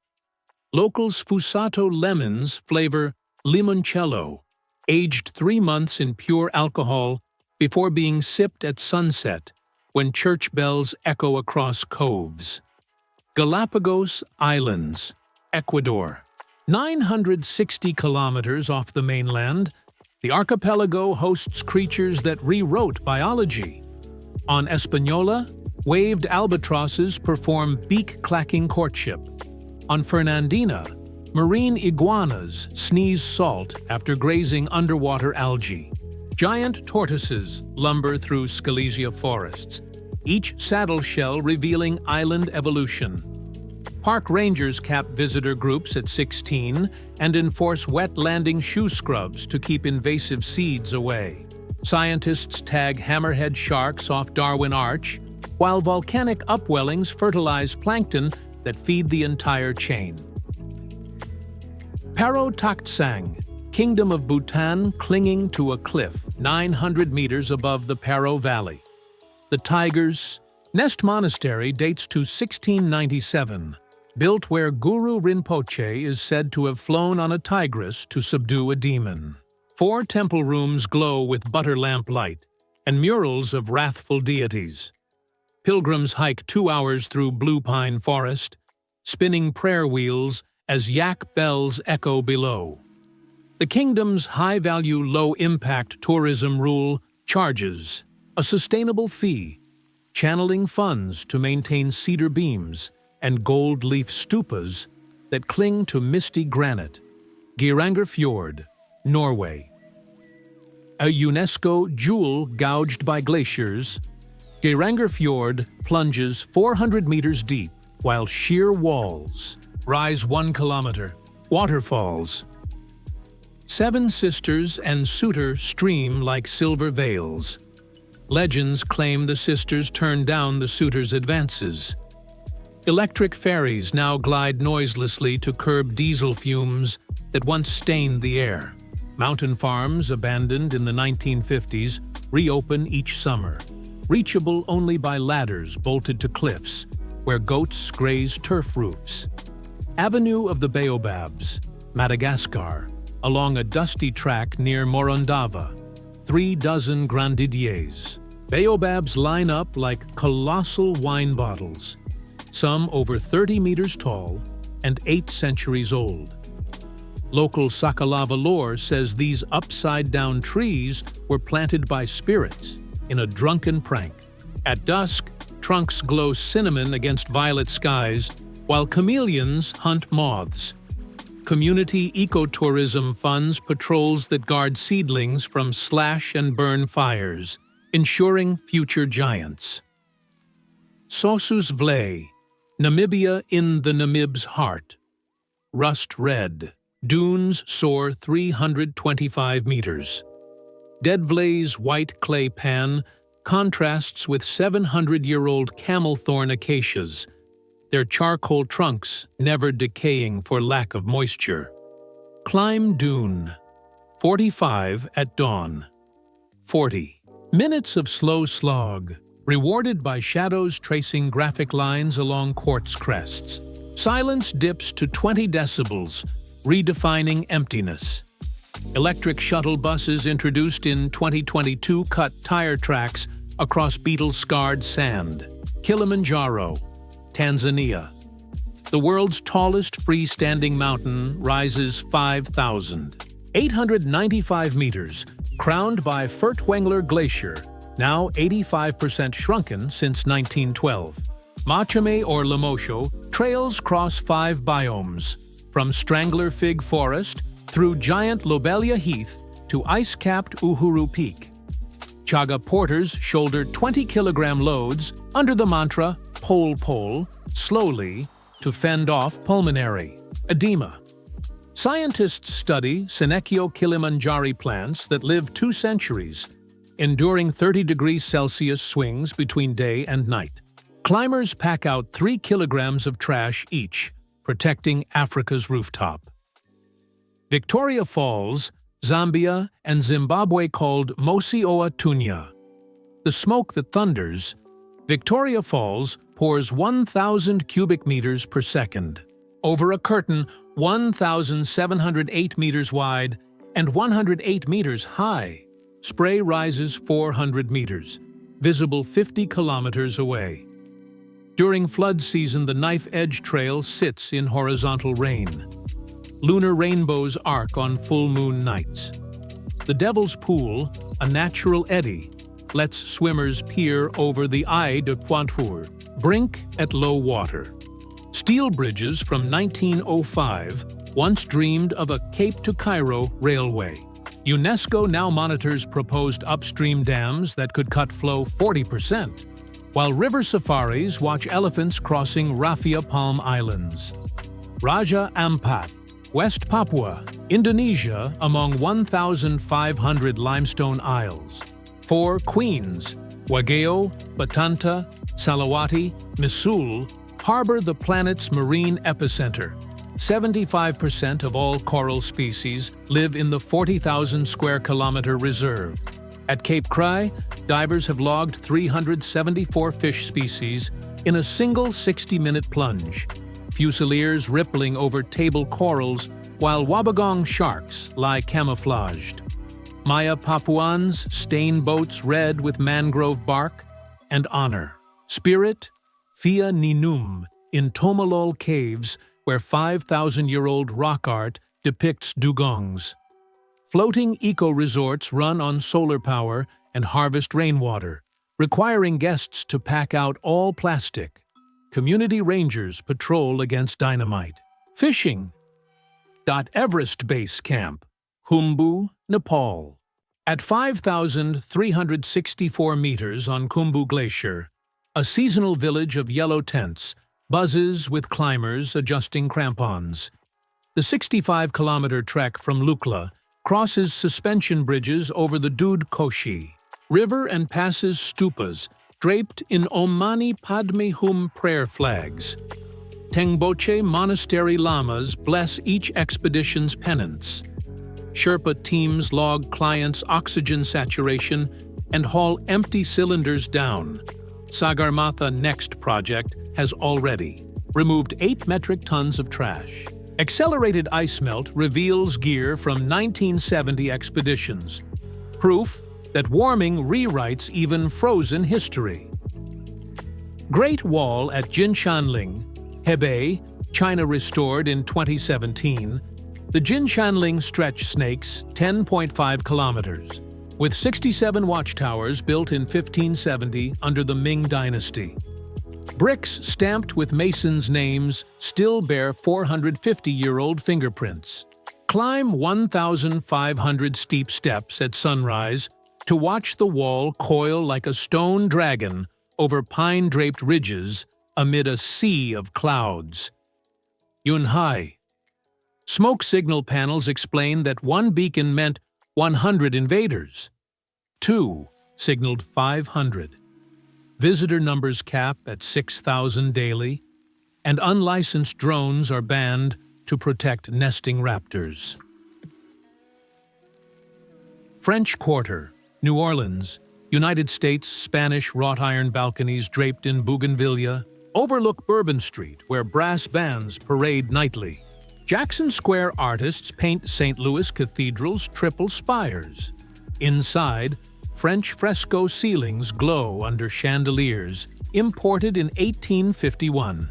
Locals' Fusato lemons flavor limoncello, aged 3 months in pure alcohol before being sipped at sunset when church bells echo across coves. Galapagos Islands, Ecuador. 960 kilometers off the mainland, the archipelago hosts creatures that rewrote biology. On Española, waved albatrosses perform beak-clacking courtship. On Fernandina, marine iguanas sneeze salt after grazing underwater algae. Giant tortoises lumber through Scalesia forests, each saddle shell revealing island evolution. Park rangers cap visitor groups at 16 and enforce wet landing shoe scrubs to keep invasive seeds away. Scientists tag hammerhead sharks off Darwin Arch, while volcanic upwellings fertilize plankton that feed the entire chain. Paro Taktsang, Kingdom of Bhutan clinging to a cliff 900 meters above the Paro Valley. The Tiger's Nest Monastery dates to 1697, built where Guru Rinpoche is said to have flown on a tigress to subdue a demon. 4 temple rooms glow with butter lamp light and murals of wrathful deities. Pilgrims hike 2 hours through blue pine forest, spinning prayer wheels as yak bells echo below. The kingdom's high-value, low-impact tourism rule charges a sustainable fee, channeling funds to maintain cedar beams and gold leaf stupas that cling to misty granite. Geiranger Fjord, Norway. A UNESCO jewel gouged by glaciers, Geiranger Fjord plunges 400 meters deep, while sheer walls rise 1 kilometer. Waterfalls. 7 sisters and Sutter stream like silver veils. Legends claim the sisters turned down the suitors' advances. Electric ferries now glide noiselessly to curb diesel fumes that once stained the air. Mountain farms, abandoned in the 1950s, reopen each summer, reachable only by ladders bolted to cliffs, where goats graze turf roofs. Avenue of the Baobabs, Madagascar, along a dusty track near Morondava, 36 grandidiers. Baobabs line up like colossal wine bottles, some over 30 meters tall and 8 centuries old. Local Sakalava lore says these upside-down trees were planted by spirits in a drunken prank. At dusk, trunks glow cinnamon against violet skies, while chameleons hunt moths. Community ecotourism funds patrols that guard seedlings from slash and burn fires, ensuring future giants. Sossus Vlei, Namibia in the Namib's heart. Rust red. Dunes soar 325 meters. Dead Vlei's white clay pan contrasts with 700-year-old camel thorn acacias, their charcoal trunks never decaying for lack of moisture. Climb Dune. 45 at dawn. 40 minutes of slow slog, rewarded by shadows tracing graphic lines along quartz crests. Silence dips to 20 decibels, redefining emptiness. Electric shuttle buses introduced in 2022 cut tire tracks across beetle-scarred sand. Kilimanjaro, Tanzania. The world's tallest freestanding mountain rises 5,895 meters, crowned by Furtwängler Glacier, now 85% shrunken since 1912. Machame or Lemosho trails cross 5 biomes, from Strangler Fig Forest through giant Lobelia Heath to ice-capped Uhuru Peak. Chaga porters shoulder 20-kilogram loads under the mantra pole, slowly, to fend off pulmonary edema. Scientists study Senecio Kilimanjari plants that live 2 centuries, enduring 30 degrees Celsius swings between day and night. Climbers pack out 3 kilograms of trash each, protecting Africa's rooftop. Victoria Falls, Zambia, and Zimbabwe called Mosi Oa Tunya. The smoke that thunders, Victoria Falls pours 1,000 cubic meters per second. Over a curtain 1,708 meters wide and 108 meters high, spray rises 400 meters, visible 50 kilometers away. During flood season, the Knife Edge Trail sits in horizontal rain. Lunar rainbows arc on full moon nights. The Devil's Pool, a natural eddy, lets swimmers peer over the Eye de Pointure, brink at low water. Steel bridges from 1905 once dreamed of a Cape to Cairo railway. UNESCO now monitors proposed upstream dams that could cut flow 40%, while river safaris watch elephants crossing Raffia Palm Islands. Raja Ampat, West Papua, Indonesia, among 1,500 limestone isles. 4 queens, Wageo, Batanta, Salawati, Misul, harbor the planet's marine epicenter. 75% of all coral species live in the 40,000 square kilometer reserve. At Cape Cry, divers have logged 374 fish species in a single 60-minute plunge, fusiliers rippling over table corals while wobbegong sharks lie camouflaged. Maya Papuans stain boats red with mangrove bark and honor. Spirit, Fia Ninum, in Tomalol Caves, where 5,000-year-old rock art depicts dugongs. Floating eco-resorts run on solar power and harvest rainwater, requiring guests to pack out all plastic. Community rangers patrol against dynamite. Fishing. Everest Base Camp, Khumbu, Nepal. At 5,364 meters on Khumbu Glacier, a seasonal village of yellow tents buzzes with climbers adjusting crampons. The 65-kilometer trek from Lukla crosses suspension bridges over the Dud Koshi River and passes stupas draped in Om Mani Padme Hum prayer flags. Tengboche monastery lamas bless each expedition's penance. Sherpa teams log clients' oxygen saturation and haul empty cylinders down. Sagarmatha Next project has already removed 8 metric tons of trash. Accelerated ice melt reveals gear from 1970 expeditions. Proof that warming rewrites even frozen history. Great Wall at Jinshanling, Hebei, China restored in 2017. The Jinshanling stretch snakes 10.5 kilometers, with 67 watchtowers built in 1570 under the Ming Dynasty. Bricks stamped with masons' names still bear 450-year-old fingerprints. Climb 1,500 steep steps at sunrise to watch the wall coil like a stone dragon over pine-draped ridges amid a sea of clouds. Yunhai. Smoke signal panels explain that one beacon meant 100 invaders. 2 signaled 500. Visitor numbers cap at 6,000 daily, and unlicensed drones are banned to protect nesting raptors. French Quarter, New Orleans, United States. Spanish wrought iron balconies draped in bougainvillea overlook Bourbon Street, where brass bands parade nightly. Jackson Square artists paint St. Louis Cathedral's triple spires. Inside, French fresco ceilings glow under chandeliers, imported in 1851.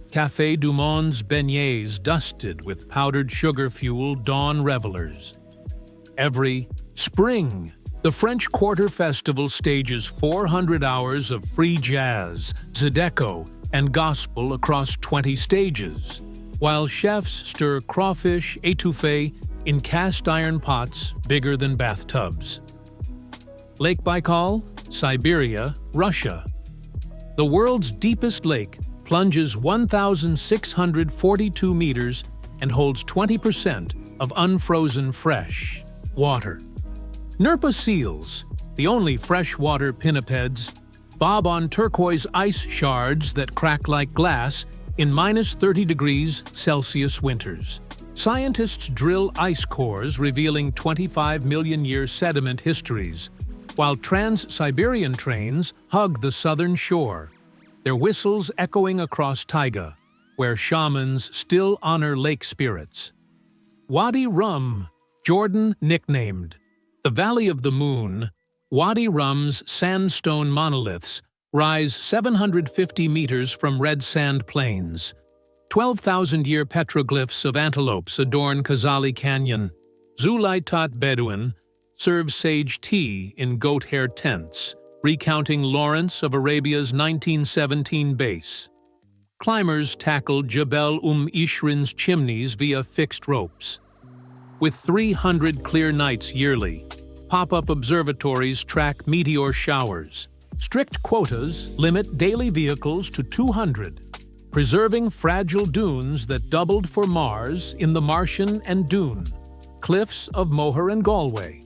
Café du Monde's beignets dusted with powdered sugar fuel dawn revelers. Every spring, the French Quarter Festival stages 400 hours of free jazz, zydeco, and gospel across 20 stages, while chefs stir crawfish étouffée in cast-iron pots bigger than bathtubs. Lake Baikal, Siberia, Russia. The world's deepest lake plunges 1,642 meters and holds 20% of unfrozen fresh water. Nerpa seals, the only freshwater pinnipeds, bob on turquoise ice shards that crack like glass in -30 degrees Celsius winters. Scientists drill ice cores revealing 25 million-year sediment histories, while trans-Siberian trains hug the southern shore, their whistles echoing across taiga, where shamans still honor lake spirits. Wadi Rum, Jordan nicknamed the Valley of the Moon. Wadi Rum's sandstone monoliths rise 750 meters from red sand plains. 12,000-year petroglyphs of antelopes adorn Kazali Canyon. Zulaitat Bedouin serves sage tea in goat hair tents, recounting Lawrence of Arabia's 1917 base. Climbers tackle Jebel Ishrin's chimneys via fixed ropes. With 300 clear nights yearly, pop-up observatories track meteor showers. Strict quotas limit daily vehicles to 200, preserving fragile dunes that doubled for Mars in the Martian and Dune. Cliffs of Moher and Galway.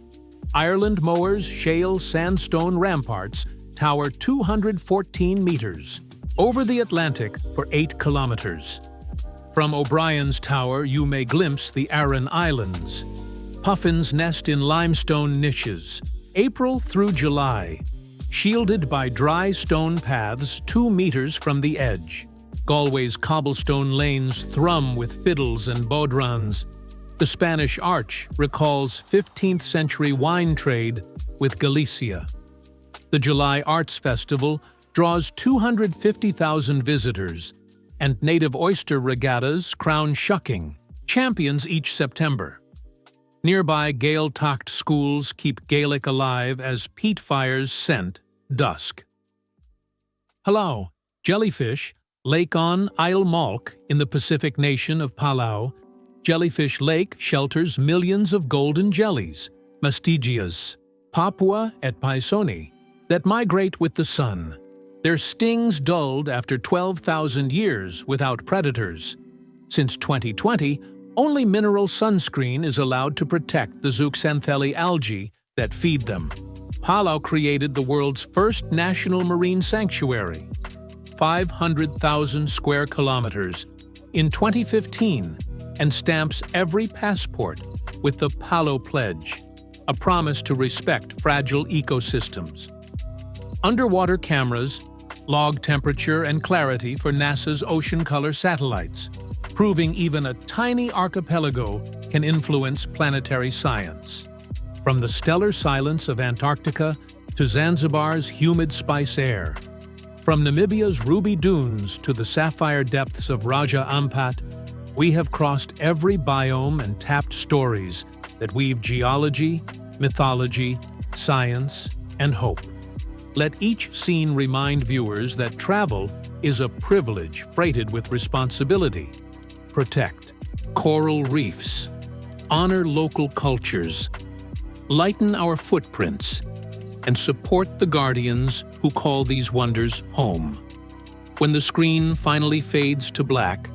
Ireland Moher's shale sandstone ramparts tower 214 meters. over the Atlantic for 8 kilometers. From O'Brien's Tower, you may glimpse the Aran Islands. Puffins nest in limestone niches, April through July, shielded by dry stone paths 2 meters from the edge. Galway's cobblestone lanes thrum with fiddles and bodhráns. The Spanish Arch recalls 15th-century wine trade with Galicia. The July Arts Festival draws 250,000 visitors, and native oyster regattas crown shucking, champions each September. Nearby Gaeltacht schools keep Gaelic alive as peat fires scent dusk. Palau, jellyfish, Lake on Isle Malk in the Pacific nation of Palau. Jellyfish Lake shelters millions of golden jellies, mastigias, Papua et Paisoni, that migrate with the sun. Their stings dulled after 12,000 years without predators. Since 2020, only mineral sunscreen is allowed to protect the zooxanthellae algae that feed them. Palau created the world's first national marine sanctuary, 500,000 square kilometers, in 2015, and stamps every passport with the Palau Pledge, a promise to respect fragile ecosystems. Underwater cameras log temperature and clarity for NASA's ocean color satellites, proving even a tiny archipelago can influence planetary science. From the stellar silence of Antarctica to Zanzibar's humid spice air, from Namibia's ruby dunes to the sapphire depths of Raja Ampat, we have crossed every biome and tapped stories that weave geology, mythology, science, and hope. Let each scene remind viewers that travel is a privilege freighted with responsibility. Protect coral reefs, honor local cultures, lighten our footprints, and support the guardians who call these wonders home. When the screen finally fades to black,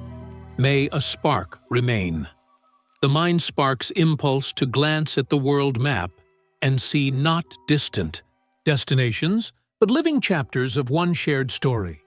may a spark remain. The mind sparks impulse to glance at the world map and see not distant destinations, but living chapters of one shared story.